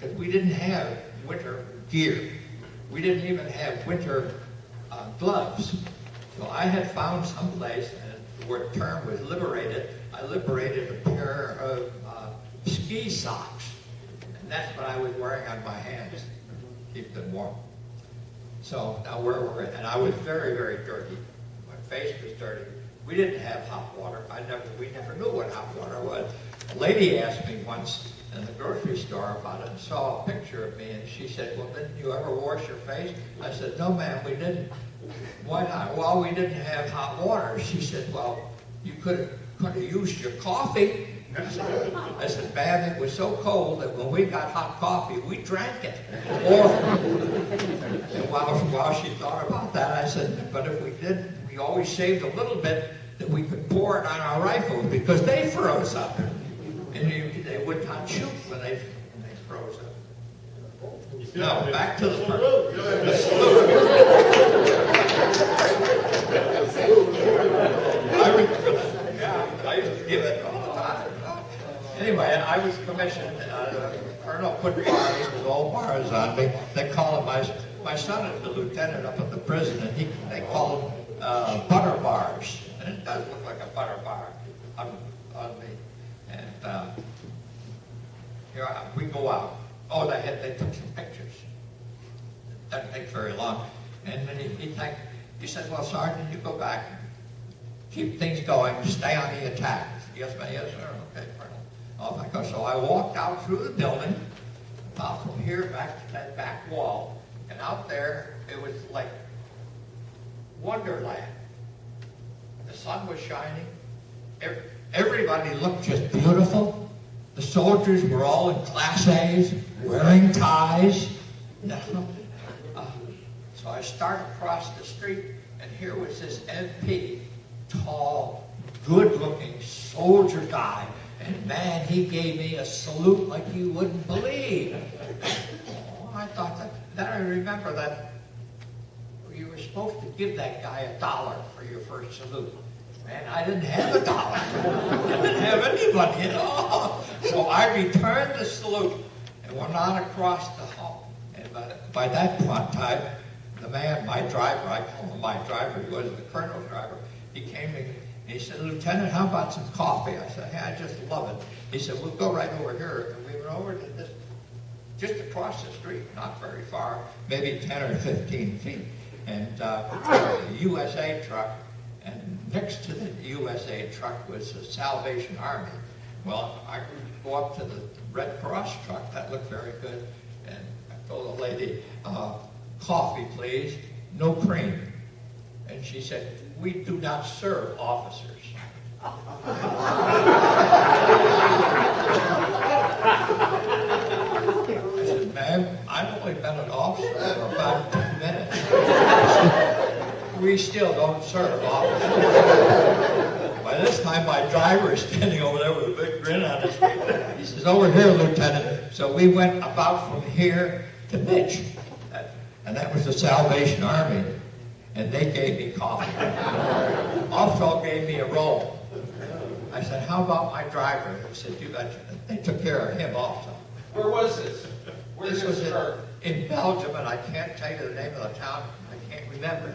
because we didn't have winter gear. We didn't even have winter gloves. So I had found someplace, where the term was liberated, I liberated a pair of ski socks. And that's what I was wearing on my hands to keep them warm. So now and I was very, very dirty. My face was dirty. We didn't have hot water. We never knew what hot water was. A lady asked me once in the grocery store about it and saw a picture of me, and she said, well, didn't you ever wash your face? I said, no, ma'am, we didn't. Why not? Well, we didn't have hot water. She said, well, you could have used your coffee. I said, ma'am, it was so cold that when we got hot coffee, we drank it. And while she thought about that, I said, but if we did, we always saved a little bit that we could pour it on our rifles because they froze up. And they would not shoot when they froze up. Now, back to the I used to give it all the time. Anyway, I was commissioned. Colonel put bars, with old bars on me. They call him, my son is the lieutenant up at the prison, and they call them butter bars. And it does look like a butter bar on me. And here we go out. Oh, they took some pictures. It doesn't take very long. And then he said, well, Sergeant, you go back and keep things going. Stay on the attack. Yes, ma'am. Yes, sir. Okay, Colonel. Off I go. So I walked out through the building, about from here back to that back wall. And out there, it was like Wonderland. The sun was shining. Everybody looked just beautiful. The soldiers were all in Class A's, wearing ties. So I started across the street, and here was this MP, tall, good-looking soldier guy. And man, he gave me a salute like you wouldn't believe. Oh, I thought that. Then I remember that you were supposed to give that guy $1 for your first salute. Man, I didn't have $1. I didn't have any money at all. So I returned the salute and went on across the hall. And by that time, the man, my driver, I call him my driver, he was the colonel's driver, he came to me and he said, Lieutenant, how about some coffee? I said, hey, I just love it. He said, we'll go right over here. And we went over to this, just across the street, not very far, maybe 10 or 15 feet. And a USA truck, and next to the USA truck was the Salvation Army. Well, I would go up to the Red Cross truck, that looked very good, and I told the lady, coffee please, no cream. And she said, we do not serve officers. I said, ma'am, I've only been an officer for about 10 minutes. We still don't serve officers. By this time, my driver is standing over there with a big grin on his face. He says, over here, Lieutenant. So we went about from here to Mitch. And that was the Salvation Army. And they gave me coffee. Also gave me a roll. I said, how about my driver? He said, you betcha. They took care of him also. Where was this? Where This did was this occur? in Belgium, and I can't tell you the name of the town. I can't remember.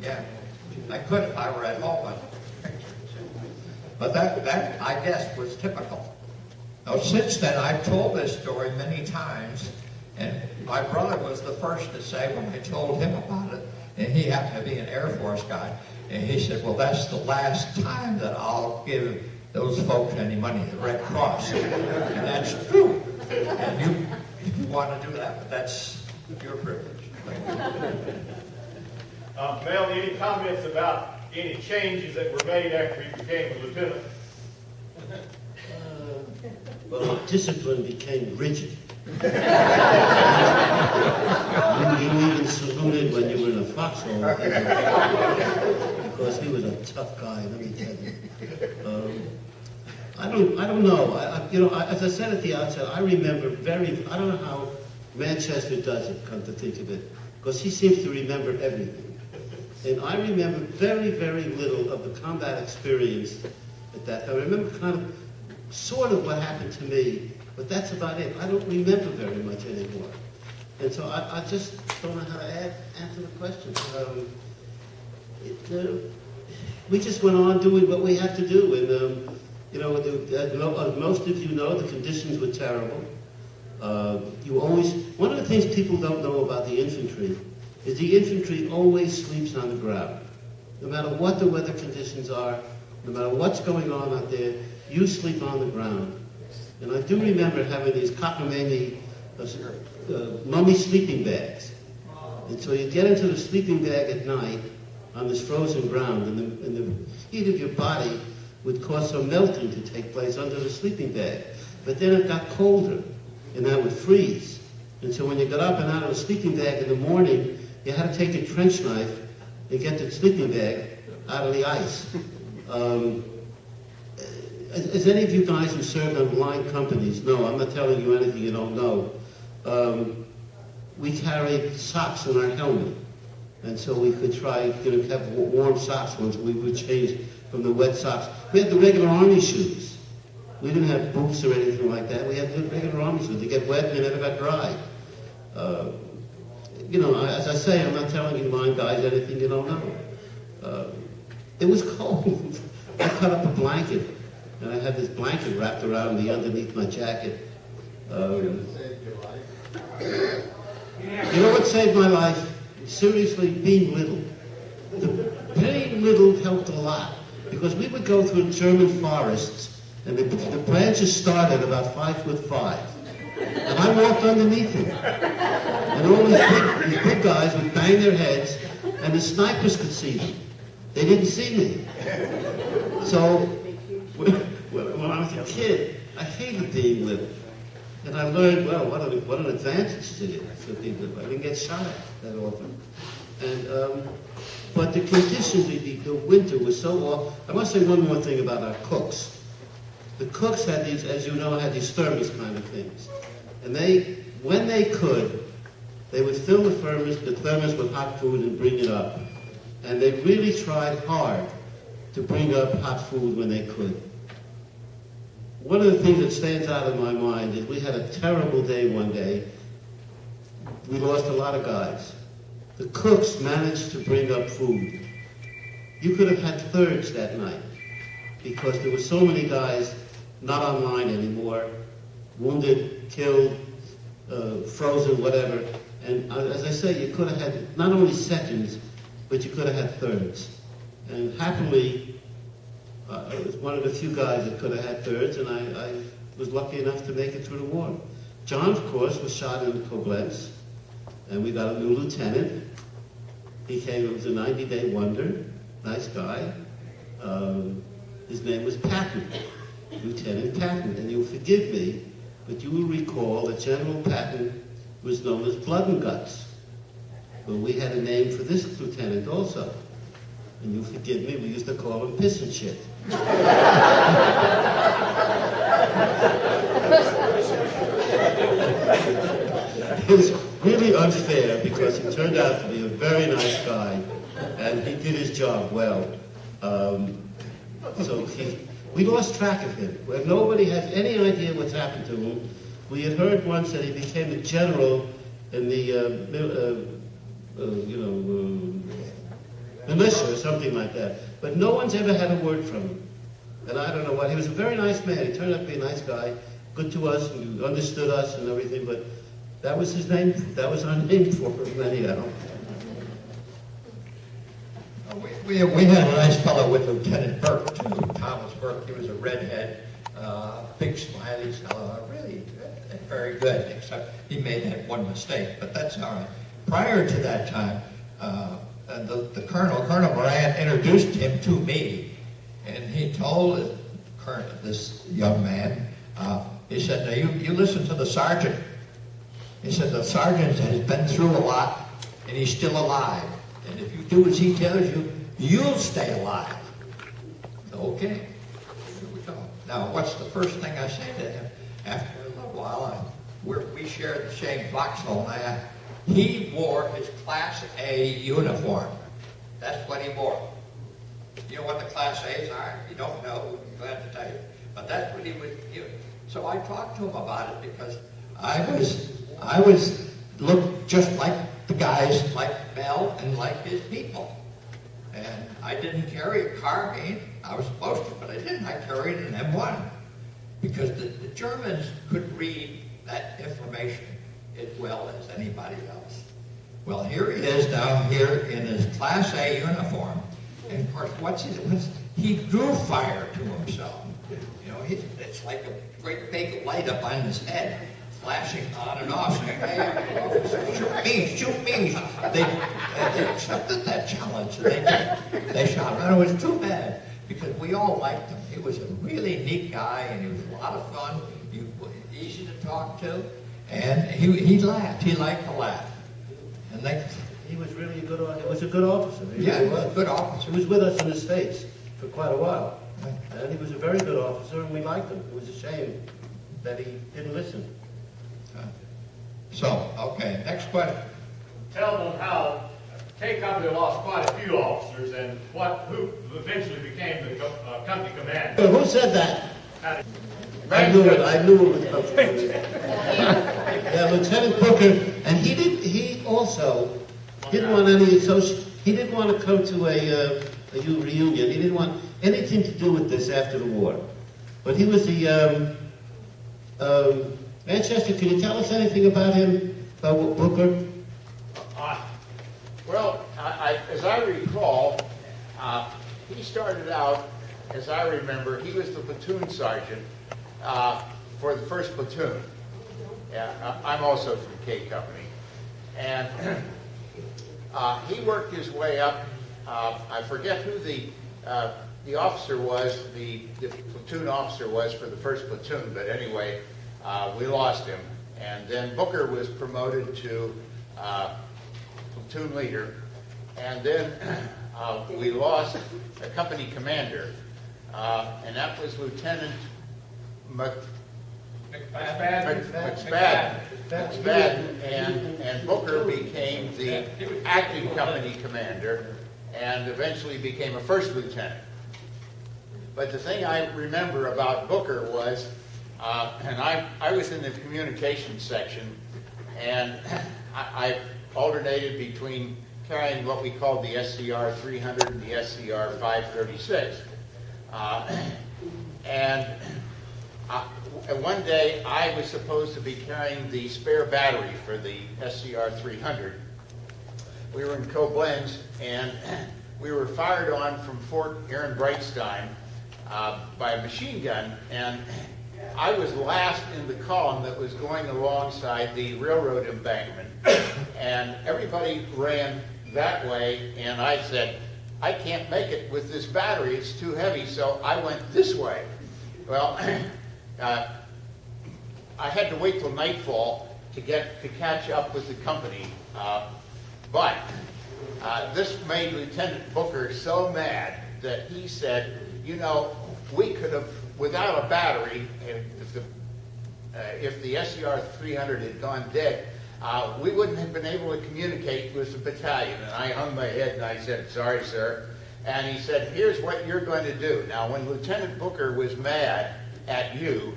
Yeah, I could if I were at home. But that, I guess, was typical. Now, since then, I've told this story many times, and my brother was the first to say when I told him about it, and he happened to be an Air Force guy, and he said, well, that's the last time that I'll give those folks any money, the Red Cross. And that's true. And if you want to do that, that's your privilege. Mel, any comments about any changes that were made after he became a lieutenant? Well, discipline became rigid. You even saluted when you were in a foxhole, because he was a tough guy. Let me tell you. I don't know. As I said at the outset, I remember I don't know how Manchester does it. Come to think of it, because he seems to remember everything. And I remember very, very little of the combat experience at that time. I remember kind of, sort of what happened to me, but that's about it. I don't remember very much anymore. And so I just don't know how to answer the question. We just went on doing what we had to do. And, most of you know the conditions were terrible. One of the things people don't know about the infantry is the infantry always sleeps on the ground. No matter what the weather conditions are, no matter what's going on out there, you sleep on the ground. And I do remember having these cockamamie mummy sleeping bags. And so you get into the sleeping bag at night on this frozen ground, and the heat of your body would cause some melting to take place under the sleeping bag. But then it got colder, and that would freeze. And so when you got up and out of the sleeping bag in the morning, you had to take a trench knife and get the sleeping bag out of the ice. As any of you guys who served on line companies know, I'm not telling you anything you don't know, we carried socks in our helmet. And so we could try, have warm socks once we would change from the wet socks. We had the regular army shoes. We didn't have boots or anything like that. We had the regular army shoes. They get wet and they never got dry. As I say, I'm not telling you, guys, anything you don't know. It was cold. I cut up a blanket, and I had this blanket wrapped around me underneath my jacket. You know what saved my life? Seriously, being little. Being little helped a lot, because we would go through German forests, and the branches started about 5'5", and I walked underneath them. And all these big guys would bang their heads, and the snipers could see them. They didn't see me. So, when I was a kid, I hated being little. And I learned, well, what an advantage it is for being little. I didn't get shot at that often. And, but the conditions, the winter was so awful. I must say one more thing about our cooks. The cooks had these, as you know, had these thermos kind of things. And they, when they could, they would fill the thermos with hot food and bring it up. And they really tried hard to bring up hot food when they could. One of the things that stands out in my mind is we had a terrible day one day. We lost a lot of guys. The cooks managed to bring up food. You could have had thirds that night because there were so many guys not online anymore, wounded, killed, frozen, whatever. And as I say, you could have had not only seconds, but you could have had thirds. And happily, I was one of the few guys that could have had thirds, and I was lucky enough to make it through the war. John, of course, was shot in Koblenz, and we got a new lieutenant. He was a 90-day wonder, nice guy. His name was Patton, Lieutenant Patton. And you'll forgive me, but you will recall that General Patton was known as Blood and Guts. But we had a name for this lieutenant also. And you forgive me, we used to call him Piss and Shit. It was really unfair because he turned out to be a very nice guy and he did his job well. We lost track of him. Where nobody has any idea what's happened to him. We had heard once that he became a general in the militia or something like that. But no one's ever had a word from him. And I don't know what. He was a very nice man. He turned out to be a nice guy, good to us, and understood us and everything. But that was his name. That was our name for him anyhow. We had a nice fellow with Lieutenant Burke, too, Thomas Burke. He was a redhead, big smiley fellow, really very good, except he made that one mistake, but that's all right. Prior to that time, the Colonel Moran, introduced him to me, and he told this young man, he said, now you listen to the sergeant. He said, the sergeant has been through a lot, and he's still alive. And if you do as he tells you, you'll stay alive. Okay, here we go. Now, what's the first thing I say to him? After a little while, we shared the same foxhole, and he wore his Class A uniform. That's what he wore. You know what the Class A's are? You don't know, I'm glad to tell you. But that's what he would use. So I talked to him about it because I looked just like the guys like Mel and like his people. And I didn't carry a carbine. I was supposed to, but I didn't. I carried an M1 because the Germans could read that information as well as anybody else. Well, here he is down here in his Class A uniform. And of course, he drew fire to himself. You know, it's like a great big light up on his head, flashing on and off, saying, hey, shoot me. They accepted that challenge. They shot him. And it was too bad because we all liked him. He was a really neat guy, and he was a lot of fun. He was easy to talk to, and he laughed. He liked to laugh. And he was really a good officer. He was a good officer. He was a good officer. He was with us in the States for quite a while. And he was a very good officer, and we liked him. It was a shame that he didn't listen. Okay, next question. Tell them how K Company lost quite a few officers and who eventually became the company commander. Who said that? I knew it would come from me. Yeah, Lieutenant Booker, and he also didn't want any association. He didn't want to come to a reunion. He didn't want anything to do with this after the war. But he was the, Manchester, can you tell us anything about him, about Booker? Well, as I recall, he started out, as I remember, he was the platoon sergeant for the 1st platoon. I'm also from K Company. And he worked his way up. I forget who the officer was, the platoon officer was for the 1st platoon, but anyway, we lost him. And then Booker was promoted to platoon leader, and then we lost a company commander, and that was Lieutenant McSpadden, and Booker became the acting company commander, and eventually became a 1st lieutenant. But the thing I remember about Booker was, and I was in the communications section, and I alternated between carrying what we called the SCR 300 and the SCR 536. And one day I was supposed to be carrying the spare battery for the SCR 300. We were in Koblenz, and we were fired on from Fort Ehrenbreitstein by a machine gun, and I was last in the column that was going alongside the railroad embankment, and everybody ran that way, and I said, I can't make it with this battery, it's too heavy, so I went this way. Well, I had to wait till nightfall to catch up with the company, but this made Lieutenant Booker so mad that he said, you know, we could have, without a battery, if the SCR 300 had gone dead, we wouldn't have been able to communicate with the battalion. And I hung my head and I said, sorry, sir. And he said, here's what you're going to do. Now, when Lieutenant Booker was mad at you,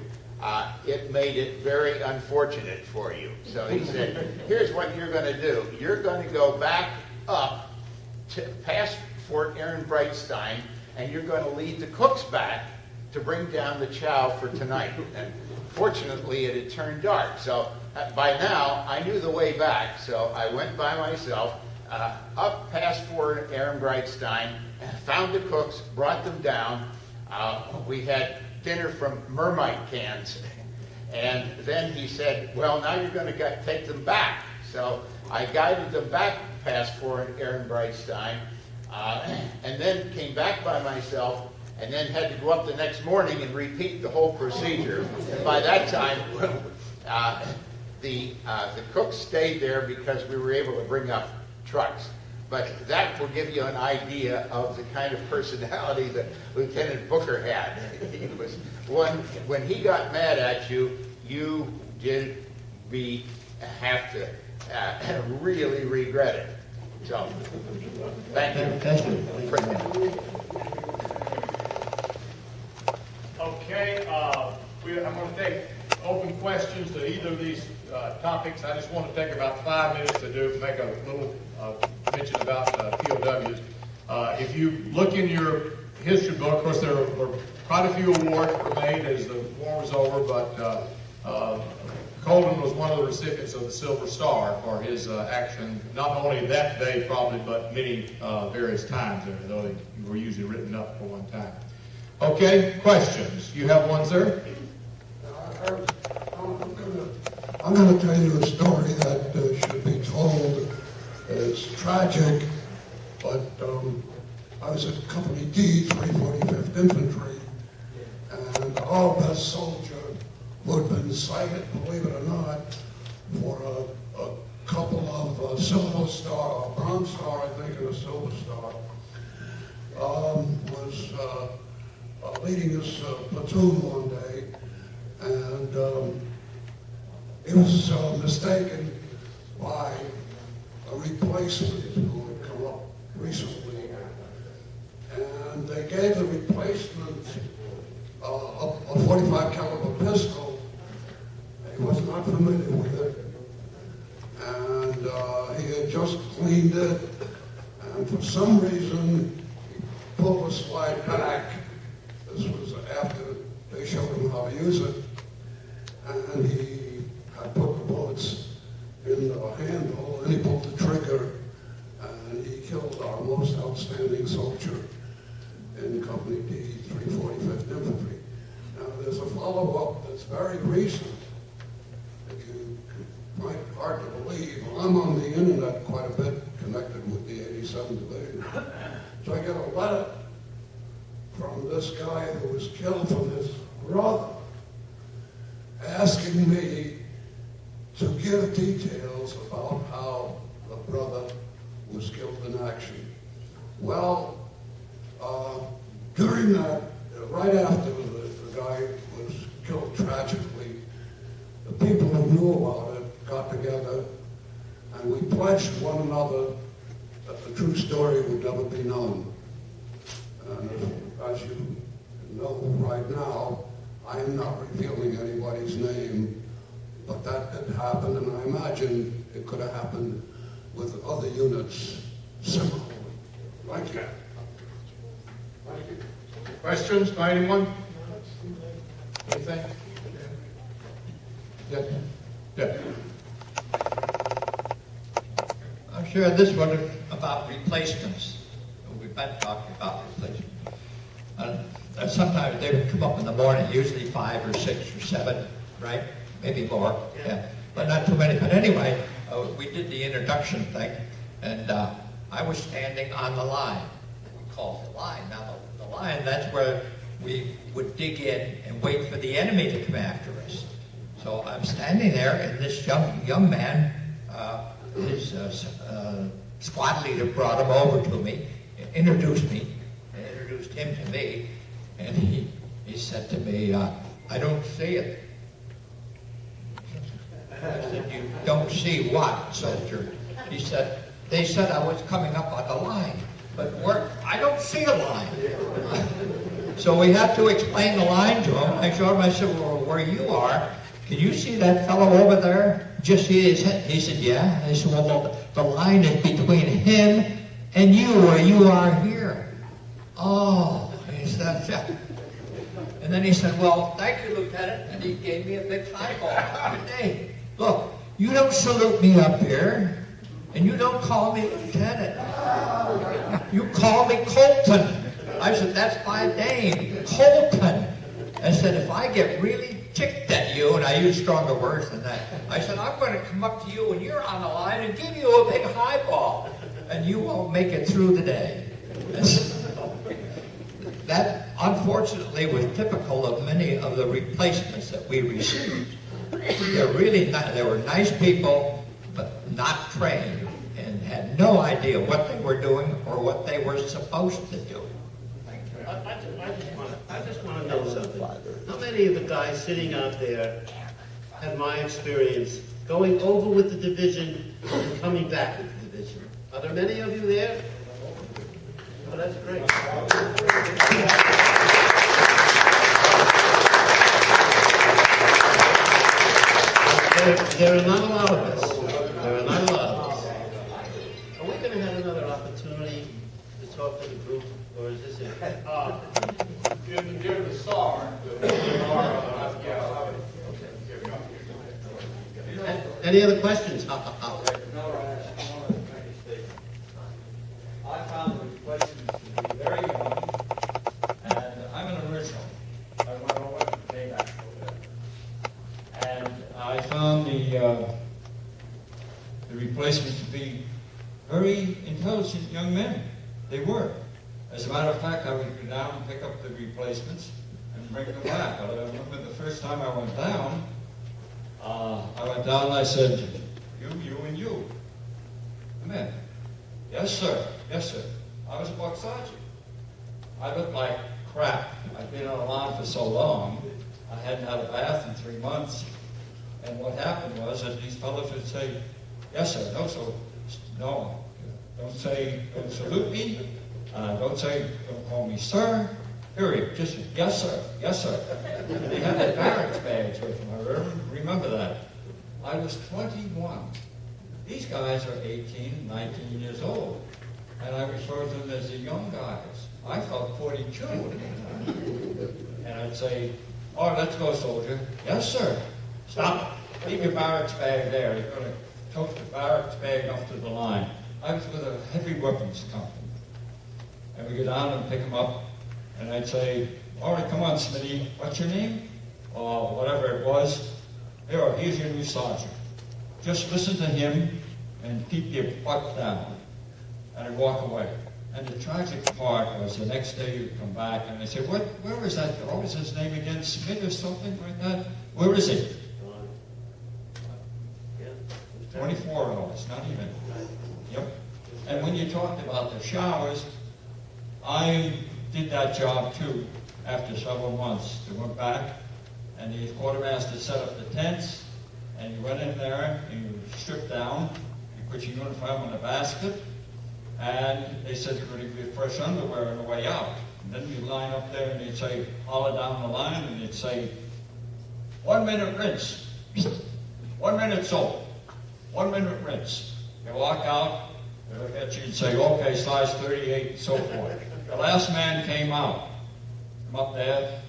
it made it very unfortunate for you. So he said, here's what you're going to do. You're going to go back up past Fort Ehrenbreitstein, and you're going to lead the cooks back to bring down the chow for tonight. And fortunately, it had turned dark. So by now, I knew the way back. So I went by myself up past Fort Ehrenbreitstein, found the cooks, brought them down. We had dinner from mermite cans. And then he said, well, now you're going to take them back. So I guided them back past Fort Ehrenbreitstein, and then came back by myself, and then had to go up the next morning and repeat the whole procedure. And by that time, the cooks stayed there because we were able to bring up trucks. But that will give you an idea of the kind of personality that Lieutenant Booker had. He was one, when he got mad at you, you did have to really regret it. So, thank you. Thank you. Okay, I'm going to take open questions to either of these topics. I just want to take about 5 minutes to make a little mention about POWs. If you look in your history book, of course, there were quite a few awards that were made as the war was over, but Colden was one of the recipients of the Silver Star for his action, not only that day probably, but many various times there, though they were usually written up for one time. Okay, questions? You have one, sir? I'm going to tell you a story that should be told. It's tragic, but I was at Company D, 345th Infantry, and our best soldier who had been cited, believe it or not, for a couple of Silver Star, a Bronze Star, I think, and a Silver Star, was leading his platoon one day, and he was mistaken by a replacement who had come up recently, and they gave the replacement a 45 caliber pistol. He was not familiar with it, and he had just cleaned it, and for some reason use it. And he had put the bullets in the handle, and he pulled the trigger, and he killed our most outstanding soldier in Company D, 345th Infantry. Now, there's a follow-up that's very recent. If you find it hard to believe, I'm on the internet quite a bit connected with the 87th Division. So I get a letter from this guy who was killed from his brother, asking me to give details about how the brother was killed in action. Well, during that, right after the guy was killed tragically, the people who knew about it got together, and we pledged one another that the true story would never be known. And as you know right now, I am not revealing anybody's name, but that did happen, and I imagine it could have happened with other units similarly. Thank you. Thank you. Questions by anyone? Anything? Yeah. Yeah. I'll share this one about replacements. We've been talking about replacements. And sometimes they would come up in the morning, usually 5 or 6 or 7, right? Maybe more, yeah. But not too many. But anyway, we did the introduction thing, and I was standing on the line. We called the line. Now, the line, that's where we would dig in and wait for the enemy to come after us. So I'm standing there, and this young man, his squad leader brought him over to me, introduced him to me, and he said to me, I don't see it. I said, you don't see what, soldier? He said, they said I was coming up on the line, but I don't see a line. So we had to explain the line to him. I showed him, I said, well, where you are, can you see that fellow over there? Just see his head? He said, yeah. I said, well, the line is between him and you, where you are here. Oh, he said, yeah. And then he said, well, thank you, Lieutenant. And he gave me a big highball. Hey, look, you don't salute me up here, and you don't call me Lieutenant. You call me Colton. I said, that's my name, Colton. I said, if I get really ticked at you, and I use stronger words than that, I said, I'm going to come up to you when you're on the line and give you a big highball, and you won't make it through the day. That, unfortunately, was typical of many of the replacements that we received. They were nice people, but not trained, and had no idea what they were doing or what they were supposed to do. I just want to know something. How many of the guys sitting out there had my experience going over with the division and coming back with the division? Are there many of you there? Oh, that's great. There are not a lot of us. Are we going to have another opportunity to talk to the group, or is this it? Give the SAR. Any other questions? I found the replacements to be very young, and I'm an original. I went over and came back over there. And I found the replacements to be very intelligent young men. They were. As a matter of fact, I would go down and pick up the replacements and bring them back. I remember the first time I went down, and I said, you, and you. Come in. Yes, sir. Yes, sir. I was a buck sergeant. I looked like crap. I'd been on the line for so long. I hadn't had a bath in 3 months. And what happened was that these fellows would say, yes, sir. No, so, no. Don't salute me. Don't call me sir. Period. Just, yes, sir. Yes, sir. They had their barracks badge with them. I remember that. I was 21. These guys are 18, 19 years old. And I refer to them as the young guys. I felt 42. And I'd say, All right, let's go, soldier. Yes, sir. Stop. Leave your barracks bag there. You're going to tote the barracks bag up to the line. I was with a heavy weapons company. And we go down and pick them up. And I'd say, all right, come on, Smitty. What's your name? Or whatever it was. Here's your new sergeant. Just listen to him and keep your butt down. And I'd walk away. And the tragic part was the next day you'd come back and they said, where is that? What was his name again? Smith or something like that? Where is he? 24 hours, not even. Yep. And when you talked about the showers, I did that job too after several months. They went back and the quartermaster set up the tents and you went in there and you stripped down, you put your uniform in a basket, and they said you're going to get fresh underwear on the way out. And then you line up there and you'd say, holler down the line, and you'd say, 1 minute rinse, 1 minute soap, 1 minute rinse. You walk out, they look at you and say, okay, size 38 and so forth. The last man came out, come up there,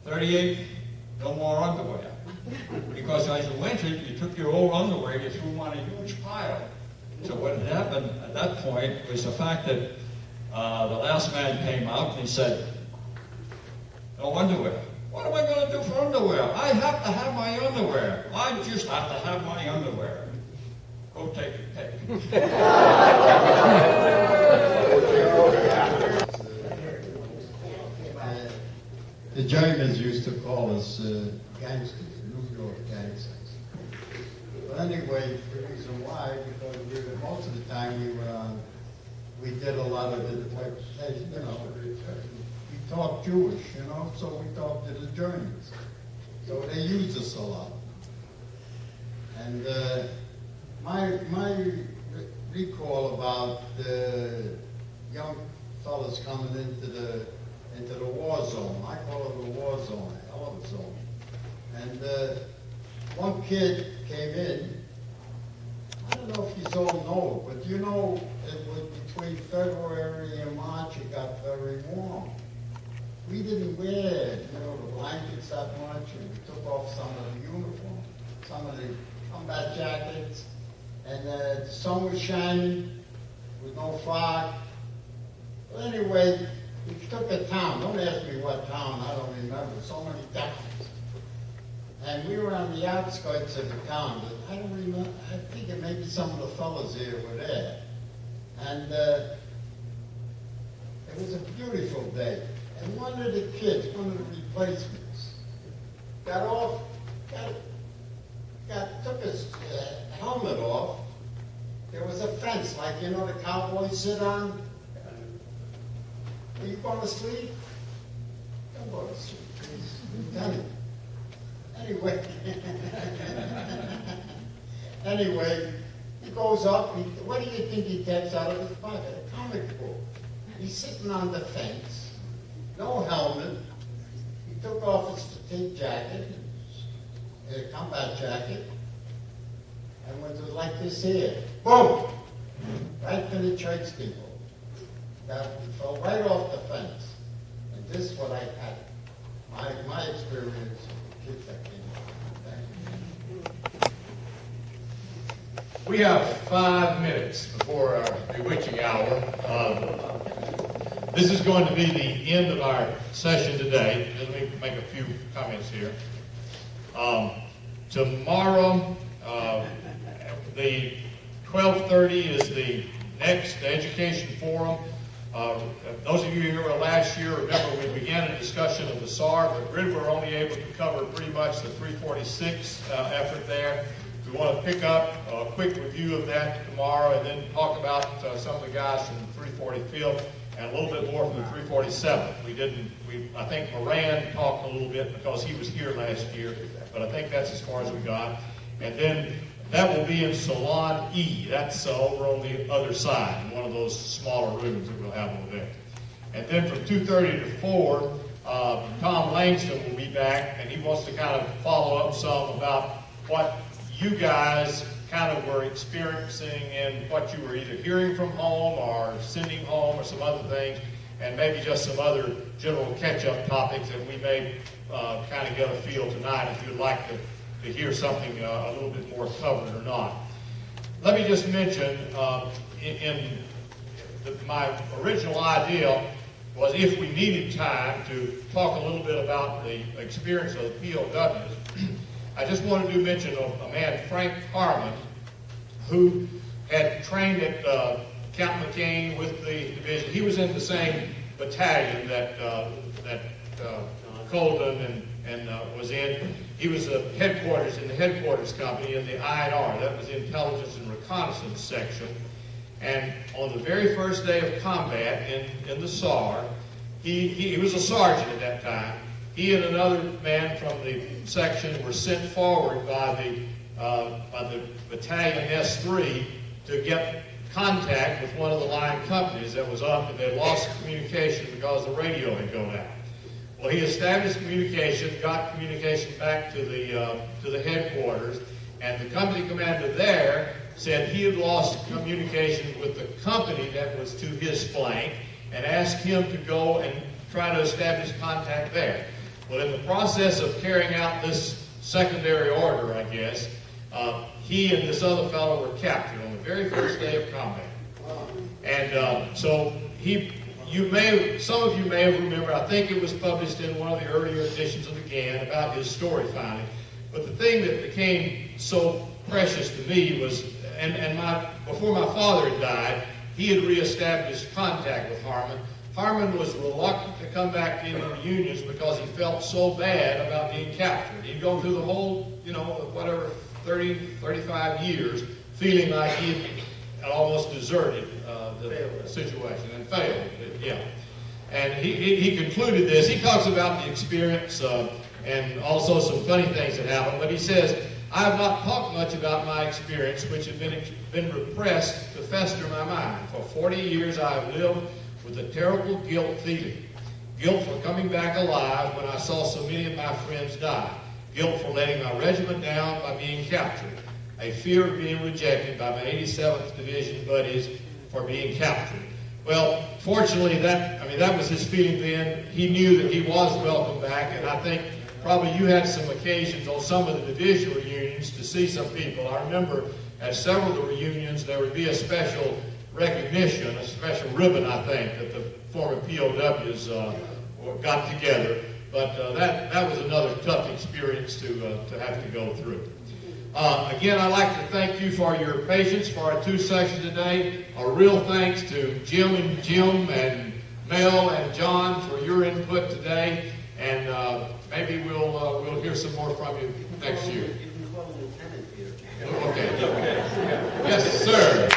38, no more underwear. Because as you went in, you took your old underwear, you threw them on a huge pile. So what had happened at that point was the fact that the last man came out and he said, no underwear. What am I going to do for underwear? I have to have my underwear. I just have to have my underwear. Go take your pick. The Germans used to call us gangsters, New York gangsters. But anyway, the reason why, because most of the time we did a lot of the, we talked Jewish, so we talked to the Germans. So they used us a lot. And my recall about the young fellas coming into the war zone, I call it the war zone, a hell of a zone. And one kid came in, I don't know if you all know, but it was between February and March, it got very warm. We didn't wear, the blankets that much, and we took off some of the uniform, some of the combat jackets, and the sun was shining with no fog. But anyway, we took a town, don't ask me what town, I don't remember, so many towns. And we were on the outskirts of the town, but I don't remember, I think it maybe some of the fellas here were there. And it was a beautiful day. And one of the kids, one of the replacements, took his helmet off. There was a fence, like, the cowboys sit on. Are you going to sleep? Don't go to sleep, please. Lieutenant. Anyway, he goes up, what do you think he takes out of his pocket? A comic book. He's sitting on the fence, no helmet. He took off his fatigue jacket, his combat jacket, and went to like this here. Boom! Right for the church steeple. That fell right off the fence. And this is what I had, my experience with kids that came up. Thank you. We have 5 minutes before our bewitching hour. This is going to be the end of our session today. Let me make a few comments here. Tomorrow, the 12:30 is the next education forum. Those of you who were last year, remember we began a discussion of the SAR, but we were only able to cover pretty much the 346 effort there. We want to pick up a quick review of that tomorrow and then talk about some of the guys from the 345th and a little bit more from the 347th. I think Moran talked a little bit because he was here last year, but I think that's as far as we got. And then that will be in Salon E. That's over on the other side, in one of those smaller rooms that we'll have over there. And then from 2:30 to 4, Tom Langston will be back, and he wants to kind of follow up some about what you guys kind of were experiencing and what you were either hearing from home or sending home or some other things. and maybe just some other general catch-up topics that we may kind of get a feel tonight if you'd like to hear something a little bit more covered or not. Let me just mention, my original idea was if we needed time to talk a little bit about the experience of the POWs, I just wanted to mention a man, Frank Harmon, who had trained at Camp McCain with the division. He was in the same battalion that Colden and was in. He was in the headquarters company in the INR. That was the Intelligence and Reconnaissance Section. And on the very first day of combat in the SAR, he was a sergeant at that time. He and another man from the section were sent forward by the battalion S3 to get contact with one of the line companies that was up, and they lost communication because the radio had gone out. Well, he established communication, got communication back to the headquarters, and the company commander there said he had lost communication with the company that was to his flank and asked him to go and try to establish contact there. Well, in the process of carrying out this secondary order, I guess, he and this other fellow were captured on the very first day of combat. And so some of you may have remembered, I think it was published in one of the earlier editions of the GAN about his story finally. But the thing that became so precious to me was, before my father had died, he had reestablished contact with Harmon. Harmon was reluctant to come back to any reunions because he felt so bad about being captured. He'd gone through the whole, 35 years feeling like he had almost deserted the situation and failed. Yeah. And he concluded this. He talks about the experience and also some funny things that happened, but he says, I have not talked much about my experience, which had been repressed to fester in my mind. For 40 years I have lived with a terrible guilt feeling. Guilt for coming back alive when I saw so many of my friends die. Guilt for letting my regiment down by being captured. A fear of being rejected by my 87th Division buddies for being captured. Well, fortunately, that was his feeling then. He knew that he was welcome back, and I think probably you had some occasions on some of the division reunions to see some people. I remember at several of the reunions there would be a special recognition, a special ribbon, I think, that the former POWs got together. But that was another tough experience to have to go through. Again, I'd like to thank you for your patience for our 2 sessions today. A real thanks to Jim and Mel and John for your input today. And maybe we'll hear some more from you next year. Okay. Yes, sir.